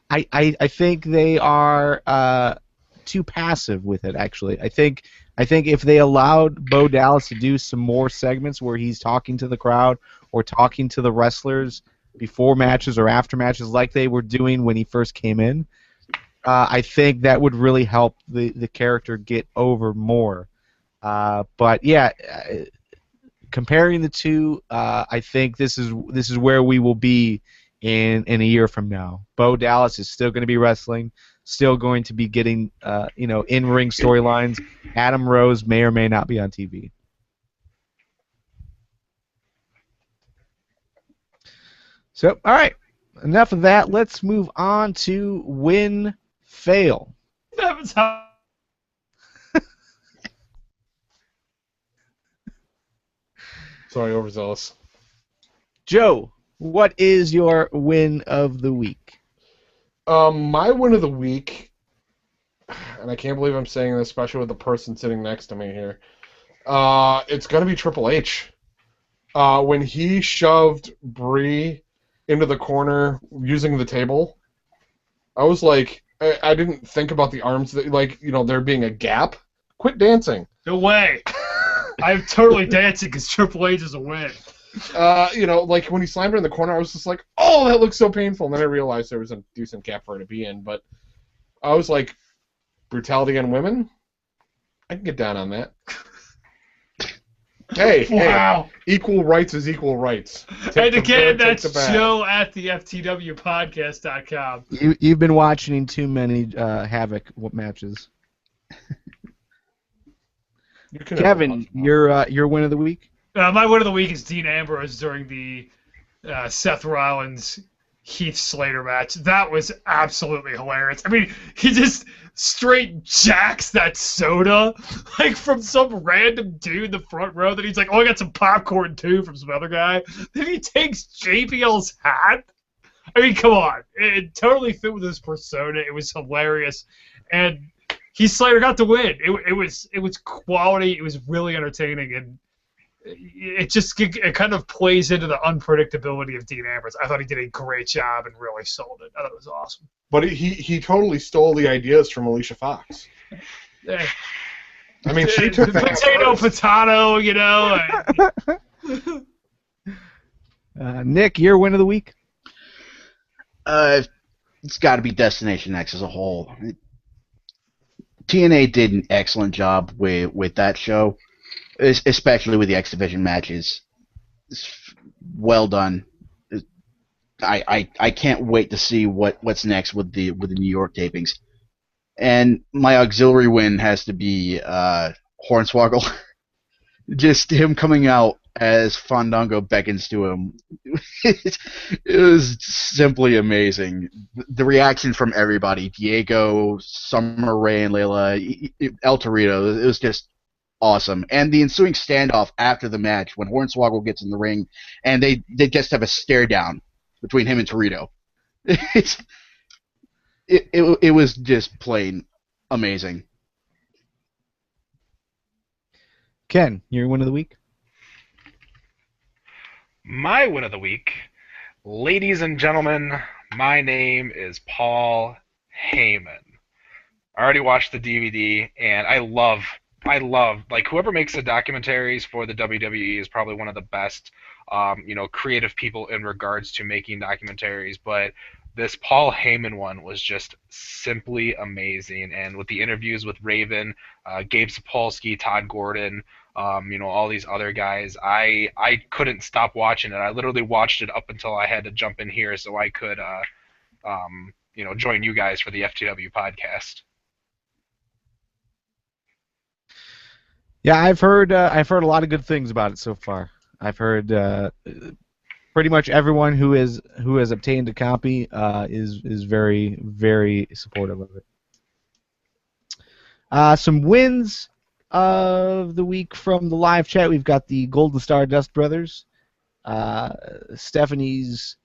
I think they are too passive with it. Actually, I think if they allowed Bo Dallas to do some more segments where he's talking to the crowd or talking to the wrestlers before matches or after matches, like they were doing when he first came in, I think that would really help the character get over more. But yeah. Comparing the two, I think this is where we will be in a year from now. Bo Dallas is still going to be wrestling, still going to be getting in-ring storylines. Adam Rose may or may not be on TV. So, all right, enough of that. Let's move on to win fail. That was how. Sorry, overzealous. Joe, what is your win of the week? My win of the week, and I can't believe I'm saying this, especially with the person sitting next to me here. It's gonna be Triple H. When he shoved Brie into the corner using the table, I was like, I didn't think about the arms, there being a gap. Quit dancing. No way. I'm totally dancing because Triple H is a win. When he slammed her in the corner, I was just like, oh, that looks so painful. And then I realized there was a decent gap for her to be in. But I was like, brutality on women? I can get down on that. Hey, equal rights is equal rights. And again, that's Joe at the FTWpodcast.com. You've been watching too many Havoc matches. Kevin, your win of the week? My win of the week is Dean Ambrose during the Seth Rollins Heath Slater match. That was absolutely hilarious. I mean, he just straight jacks that soda like from some random dude in the front row. That he's like, oh, I got some popcorn too from some other guy. Then he takes JBL's hat. I mean, come on, it totally fit with his persona. It was hilarious, and Heath Slater got the win. It was quality. It was really entertaining, and it kind of plays into the unpredictability of Dean Ambrose. I thought he did a great job and really sold it. I thought it was awesome. But he totally stole the ideas from Alicia Fox. Yeah. I mean, she took potato, Nick, your win of the week? It's got to be Destination X as a whole. TNA did an excellent job with that show, especially with the X Division matches. It's well done. I can't wait to see what's next with the New York tapings. And my auxiliary win has to be Hornswoggle. Just him coming out as Fandango beckons to him. It was simply amazing. The reaction from everybody, Diego, Summer Rae, and Layla, El Torito, it was just awesome. And the ensuing standoff after the match, when Hornswoggle gets in the ring, and they just have a stare down between him and Torito. It was just plain amazing. Ken, your win of the week? My win of the week, ladies and gentlemen, my name is Paul Heyman. I already watched the DVD, and I love, like, whoever makes the documentaries for the WWE is probably one of the best, creative people in regards to making documentaries, but this Paul Heyman one was just simply amazing, and with the interviews with Raven, Gabe Sapolsky, Todd Gordon, all these other guys, I couldn't stop watching it. I literally watched it up until I had to jump in here so I could, join you guys for the FTW podcast. Yeah, I've heard a lot of good things about it so far. I've heard pretty much everyone who has obtained a copy is very, very supportive of it. Some wins of the week from the live chat. We've got the Golden Star Dust Brothers Stephanie's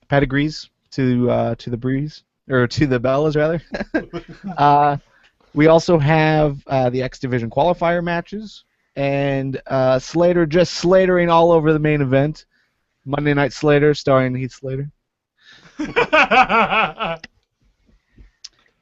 pedigrees to the breeze, or to the Bellas rather. We also have the X Division qualifier matches, and Slater just slatering all over the main event. Monday Night Slater starring Heath Slater.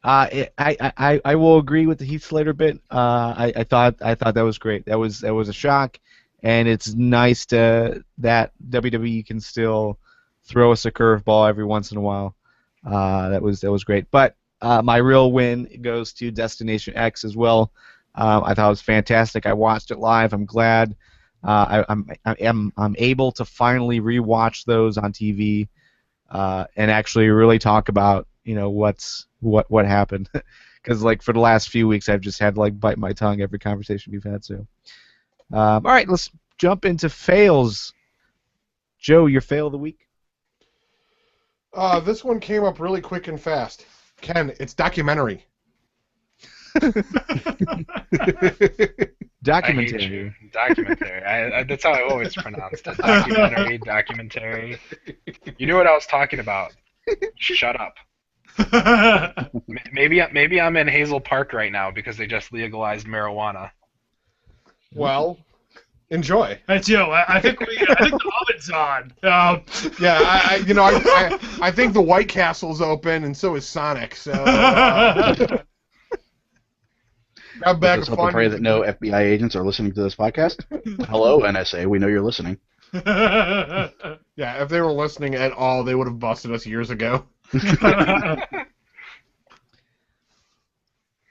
I will agree with the Heath Slater bit. I thought that was great. That was a shock, and it's nice that WWE can still throw us a curveball every once in a while. That was great. But my real win goes to Destination X as well. I thought it was fantastic. I watched it live. I'm glad. I'm able to finally rewatch those on TV and actually really talk about what happened, because like for the last few weeks I've just had to like bite my tongue every conversation we've had. So all right, let's jump into fails. Joe, your fail of the week. This one came up really quick and fast. Ken, it's documentary. Documentary. I hate you. Documentary. That's how I always pronounced it. Documentary. You knew what I was talking about. Shut up. Maybe I'm in Hazel Park right now because they just legalized marijuana. Well, enjoy. Hey Joe, I think the oven's on. Yeah, I think the White Castle's open, and so is Sonic. So. Grab back Let's hope and pray that no FBI agents are listening to this podcast. Hello, NSA. We know you're listening. Yeah, if they were listening at all, they would have busted us years ago.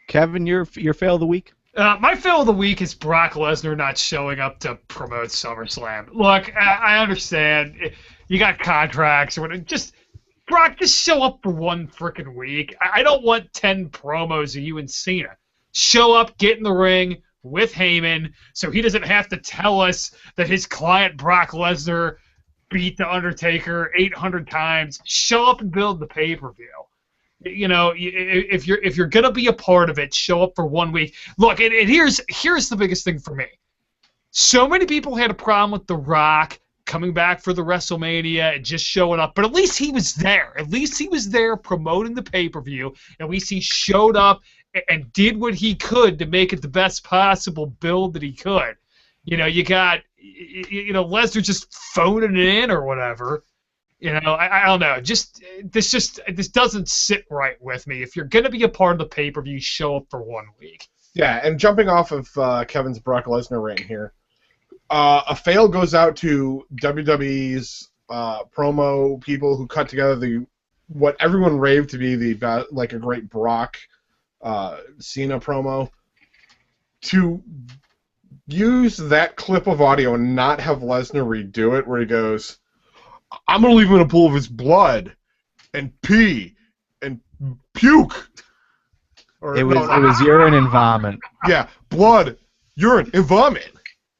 Kevin, your fail of the week. My fail of the week is Brock Lesnar not showing up to promote SummerSlam. Look, I understand you got contracts or whatever. Brock, just show up for one freaking week. I don't want 10 promos of you and Cena. Show up, get in the ring with Heyman, so he doesn't have to tell us that his client Brock Lesnar beat the Undertaker 800 times. Show up and build the pay-per-view. If you're gonna be a part of it, show up for 1 week. Look, and here's the biggest thing for me. So many people had a problem with The Rock coming back for the WrestleMania and just showing up, but at least he was there. At least he was there promoting the pay-per-view. At least he showed up and did what he could to make it the best possible build that he could. You got Lesnar just phoning it in or whatever. I don't know. This doesn't sit right with me. If you're gonna be a part of the pay-per-view, show up for 1 week. Yeah, and jumping off of Kevin's Brock Lesnar rant here, a fail goes out to WWE's promo people who cut together what everyone raved to be a great Brock Cena promo. To use that clip of audio and not have Lesnar redo it, where he goes, "I'm gonna leave him in a pool of his blood and pee and puke." It was urine and vomit. Yeah, blood, urine, and vomit.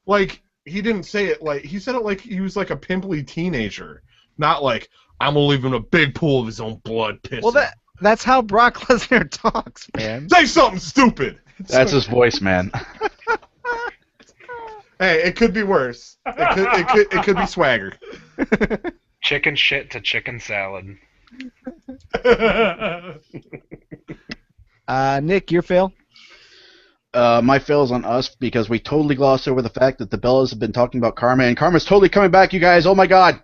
Like, he didn't say it like he said it like he was like a pimply teenager, not like, "I'm gonna leave him in a big pool of his own blood pissing." Well, that's how Brock Lesnar talks, man. Say something stupid. That's his voice, man. Hey, it could be worse. It could be swagger. Chicken shit to chicken salad. Nick, your fail? My fail is on us because we totally glossed over the fact that the Bellas have been talking about Karma, and Karma's totally coming back, you guys. Oh my God!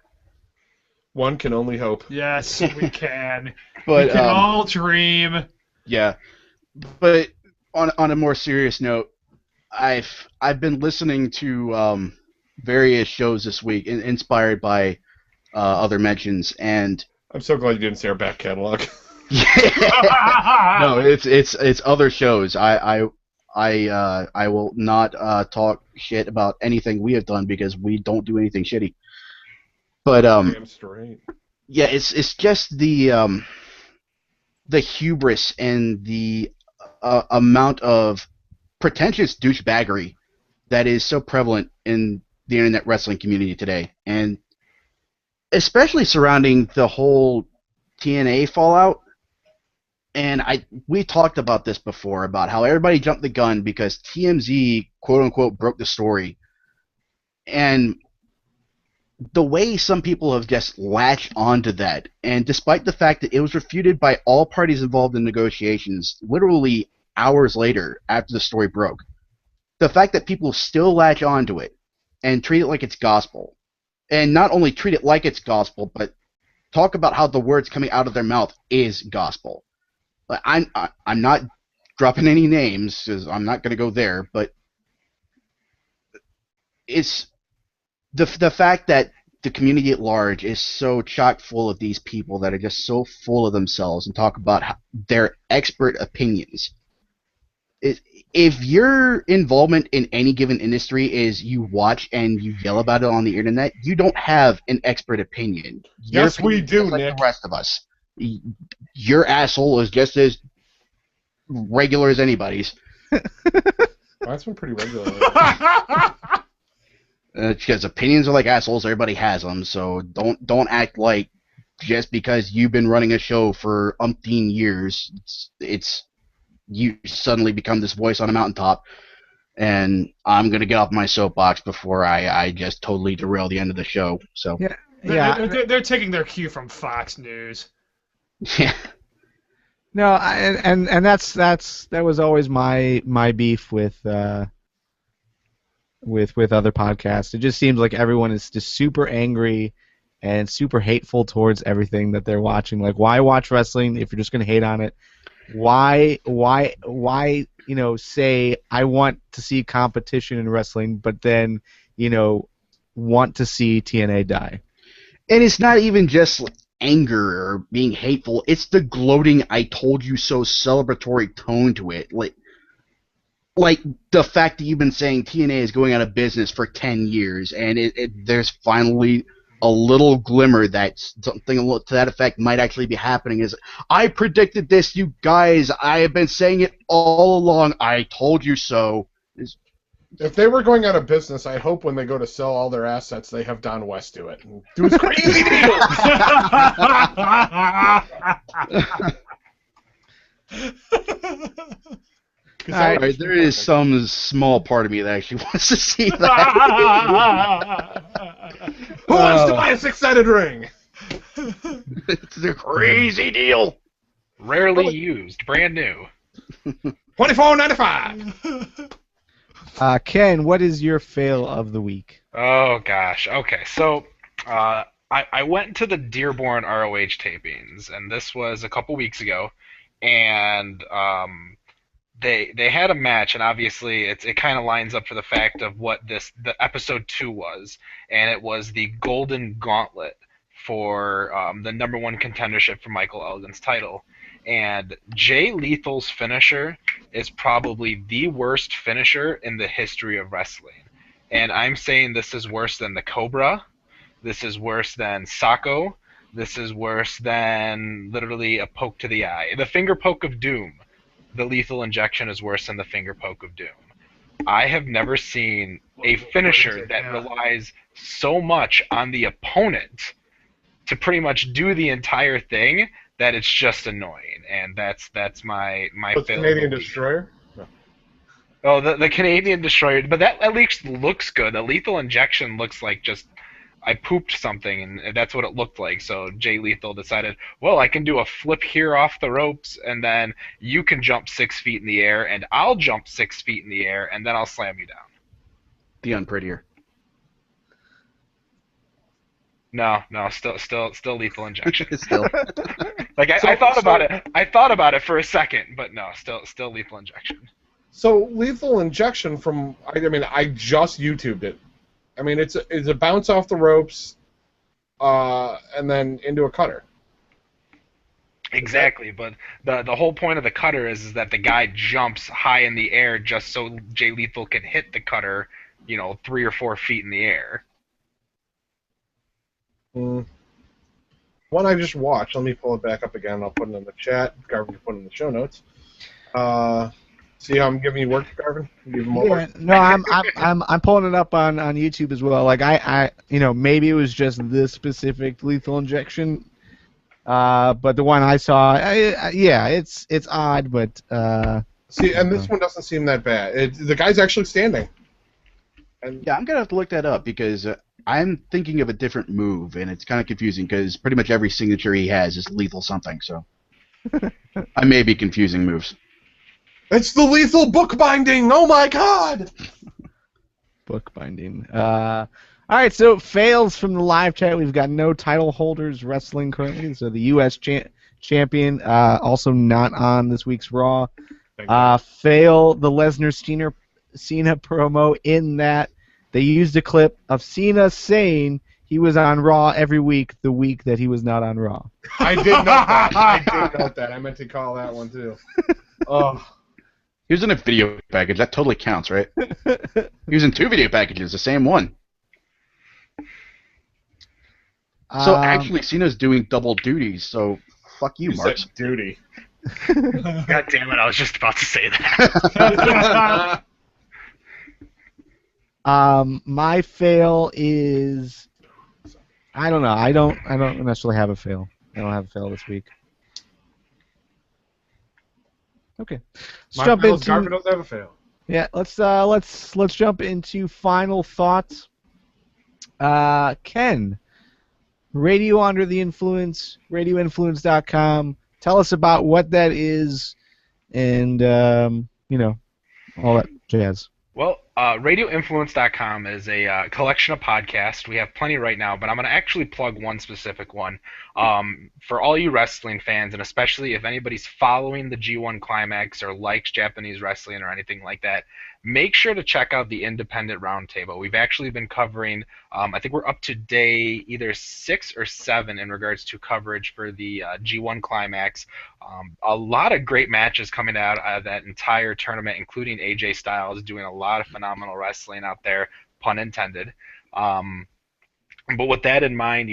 One can only hope. Yes, we can. But, we can all dream. Yeah, but on a more serious note, I've been listening to various shows this week, inspired by other mentions, and I'm so glad you didn't say our back catalog. No, it's other shows. I will not talk shit about anything we have done because we don't do anything shitty. But Damn straight. Yeah, it's just the hubris and the amount of pretentious douchebaggery that is so prevalent in the internet wrestling community today, and especially surrounding the whole TNA fallout. And we talked about this before, about how everybody jumped the gun because TMZ, quote unquote, broke the story. And the way some people have just latched onto that, and despite the fact that it was refuted by all parties involved in negotiations literally hours later after the story broke, the fact that people still latch onto it and treat it like it's gospel, and not only treat it like it's gospel, but talk about how the words coming out of their mouth is gospel. I'm not dropping any names, because I'm not going to go there, but it's the fact that the community at large is so chock full of these people that are just so full of themselves and talk about their expert opinions. If your involvement in any given industry is you watch and you yell about it on the internet, you don't have an expert opinion. Yes, we do, like Nick. the rest of us. Your asshole is just as regular as anybody's. That's been pretty regular. Because opinions are like assholes, everybody has them. So don't act like just because you've been running a show for umpteen years, it's you suddenly become this voice on a mountaintop. And I'm gonna get off my soapbox before I just totally derail the end of the show. So yeah, They're taking their cue from Fox News. yeah. No, and that was always my beef with other podcasts. It just seems like everyone is just super angry and super hateful towards everything that they're watching. Like, why watch wrestling if you're just gonna hate on it? Why say I want to see competition in wrestling, but then want to see TNA die? And it's not even just anger or being hateful. It's the gloating "I told you so" celebratory tone to it. Like the fact that you've been saying TNA is going out of business for 10 years, and there's finally a little glimmer that something to that effect might actually be happening. Is I predicted this, you guys. I have been saying it all along. I told you so. If they were going out of business, I hope when they go to sell all their assets, they have Don West do it. Do his crazy deal. Right, there is some small part of me that actually wants to see that. Who wants to buy a six-sided ring? It's a crazy deal. Rarely used, brand new. $24.95. Ken, what is your fail of the week? Oh gosh. Okay, so I went to the Dearborn ROH tapings, and this was a couple weeks ago, and they had a match, and obviously it kind of lines up for the fact of what the episode 2 was, and it was the Golden Gauntlet for the #1 contendership for Michael Elgin's title. And Jay Lethal's finisher is probably the worst finisher in the history of wrestling. And I'm saying this is worse than the Cobra. This is worse than Sacco. This is worse than literally a poke to the eye. The finger poke of doom. The lethal injection is worse than the finger poke of doom. I have never seen a finisher that relies so much on the opponent to pretty much do the entire thing that it's just annoying, and that's my fail. Canadian Destroyer? No. Oh, the Canadian Destroyer, but that at least looks good. The lethal injection looks like just I pooped something, and that's what it looked like. So Jay Lethal decided, well, I can do a flip here off the ropes, and then you can jump 6 feet in the air, and I'll jump 6 feet in the air, and then I'll slam you down. The unprettier. No, still lethal injection. Still. Like I thought about it. I thought about it for a second, but no, still lethal injection. So lethal injection I just YouTubed it. I mean, it's a bounce off the ropes, and then into a cutter. Exactly, but the whole point of the cutter is that the guy jumps high in the air just so Jay Lethal can hit the cutter, 3 or 4 feet in the air. One I just watched. Let me pull it back up again. I'll put it in the chat. Garvin can put it in the show notes. See how I'm giving you work, Garvin? No, I'm pulling it up on YouTube as well. Like I maybe it was just this specific lethal injection, but the one I saw, it's odd, but see, and this one doesn't seem that bad. The guy's actually standing. Yeah, I'm gonna have to look that up because I'm thinking of a different move, and it's kind of confusing because pretty much every signature he has is lethal something. So I may be confusing moves. It's the lethal bookbinding. Oh my God! Bookbinding. All right, so fails from the live chat. We've got no title holders wrestling currently. So the U.S. champion also not on this week's Raw. Fail the Lesnar-Cena promo in that they used a clip of Cena saying he was on Raw every week the week that he was not on Raw. I did note that. I meant to call that one too. Oh. He was in a video package. That totally counts, right? He was in 2 video packages, the same one. So actually, Cena's doing double duties. So fuck you, Mark. Duty. God damn it! I was just about to say that. My fail is, I don't know. I don't necessarily have a fail. I don't have a fail this week. Okay, let's jump into. Garvin doesn't have a fail. Yeah, let's jump into final thoughts. Ken, Radio Under the Influence, RadioInfluence.com. Tell us about what that is, and all that jazz. Well, RadioInfluence.com is a collection of podcasts. We have plenty right now, but I'm going to actually plug one specific one. For all you wrestling fans, and especially if anybody's following the G1 Climax or likes Japanese wrestling or anything like that, make sure to check out the Independent Roundtable. We've actually been covering, I think we're up to day either 6 or 7 in regards to coverage for the G1 Climax. A lot of great matches coming out of that entire tournament, including AJ Styles doing a lot of phenomenal wrestling out there, pun intended. But with that in mind,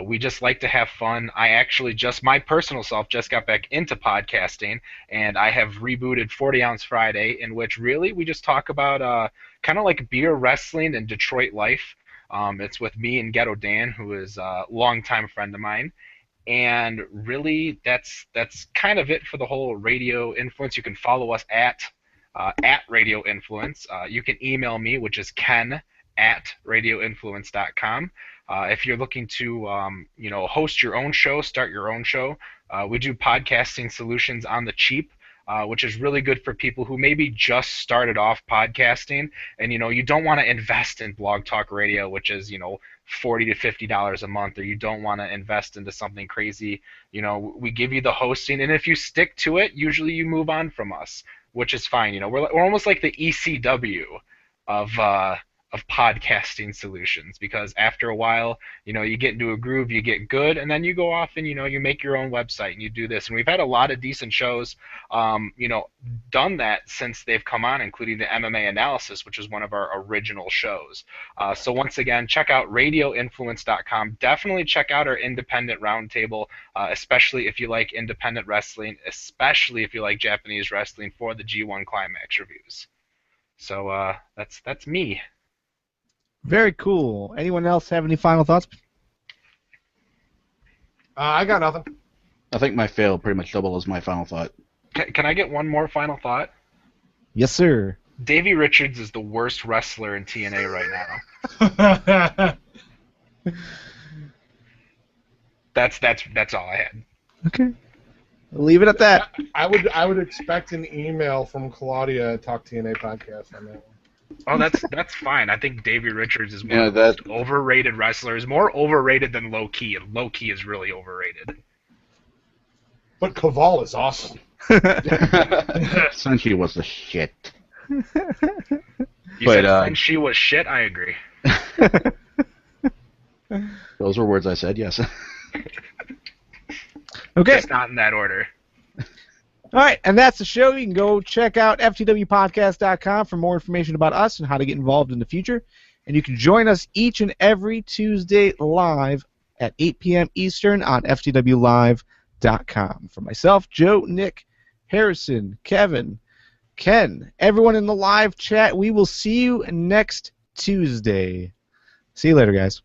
we just like to have fun. I actually my personal self just got back into podcasting, and I have rebooted 40 Ounce Friday, in which really we just talk about kind of like beer, wrestling, and Detroit life. It's with me and Ghetto Dan, who is a longtime friend of mine. And really, that's kind of it for the whole Radio Influence. You can follow us at Radio Influence. You can email me, which is ken@radioinfluence.com. If you're looking to, host your own show, start your own show, we do podcasting solutions on the cheap, which is really good for people who maybe just started off podcasting, and you don't want to invest in Blog Talk Radio, which is $40 to $50 a month, or you don't want to invest into something crazy. We give you the hosting, and if you stick to it, usually you move on from us, which is fine. We're almost like the ECW of podcasting solutions, because after a while, you get into a groove, you get good, and then you go off and you make your own website and you do this. And we've had a lot of decent shows, done that since they've come on, including the MMA Analysis, which is one of our original shows. So once again, check out RadioInfluence.com. Definitely check out our Independent Roundtable, especially if you like independent wrestling, especially if you like Japanese wrestling, for the G1 Climax reviews. So that's me. Very cool. Anyone else have any final thoughts? I got nothing. I think my fail pretty much double as my final thought. Can I get one more final thought? Yes, sir. Davey Richards is the worst wrestler in TNA right now. That's all I had. Okay. We'll leave it at that. I would expect an email from Claudia at Talk TNA Podcast on that one. Oh, that's fine. I think Davey Richards is one of the most overrated wrestlers. More overrated than Low Key, and Low Key is really overrated. But Kaval is awesome. Senshi was the shit. You said Senshi was shit? I agree. Those were words I said, yes. Okay. Just not in that order. All right, and that's the show. You can go check out FTWpodcast.com for more information about us and how to get involved in the future. And you can join us each and every Tuesday live at 8 p.m. Eastern on FTWLive.com. For myself, Joe, Nick, Harrison, Kevin, Ken, everyone in the live chat, we will see you next Tuesday. See you later, guys.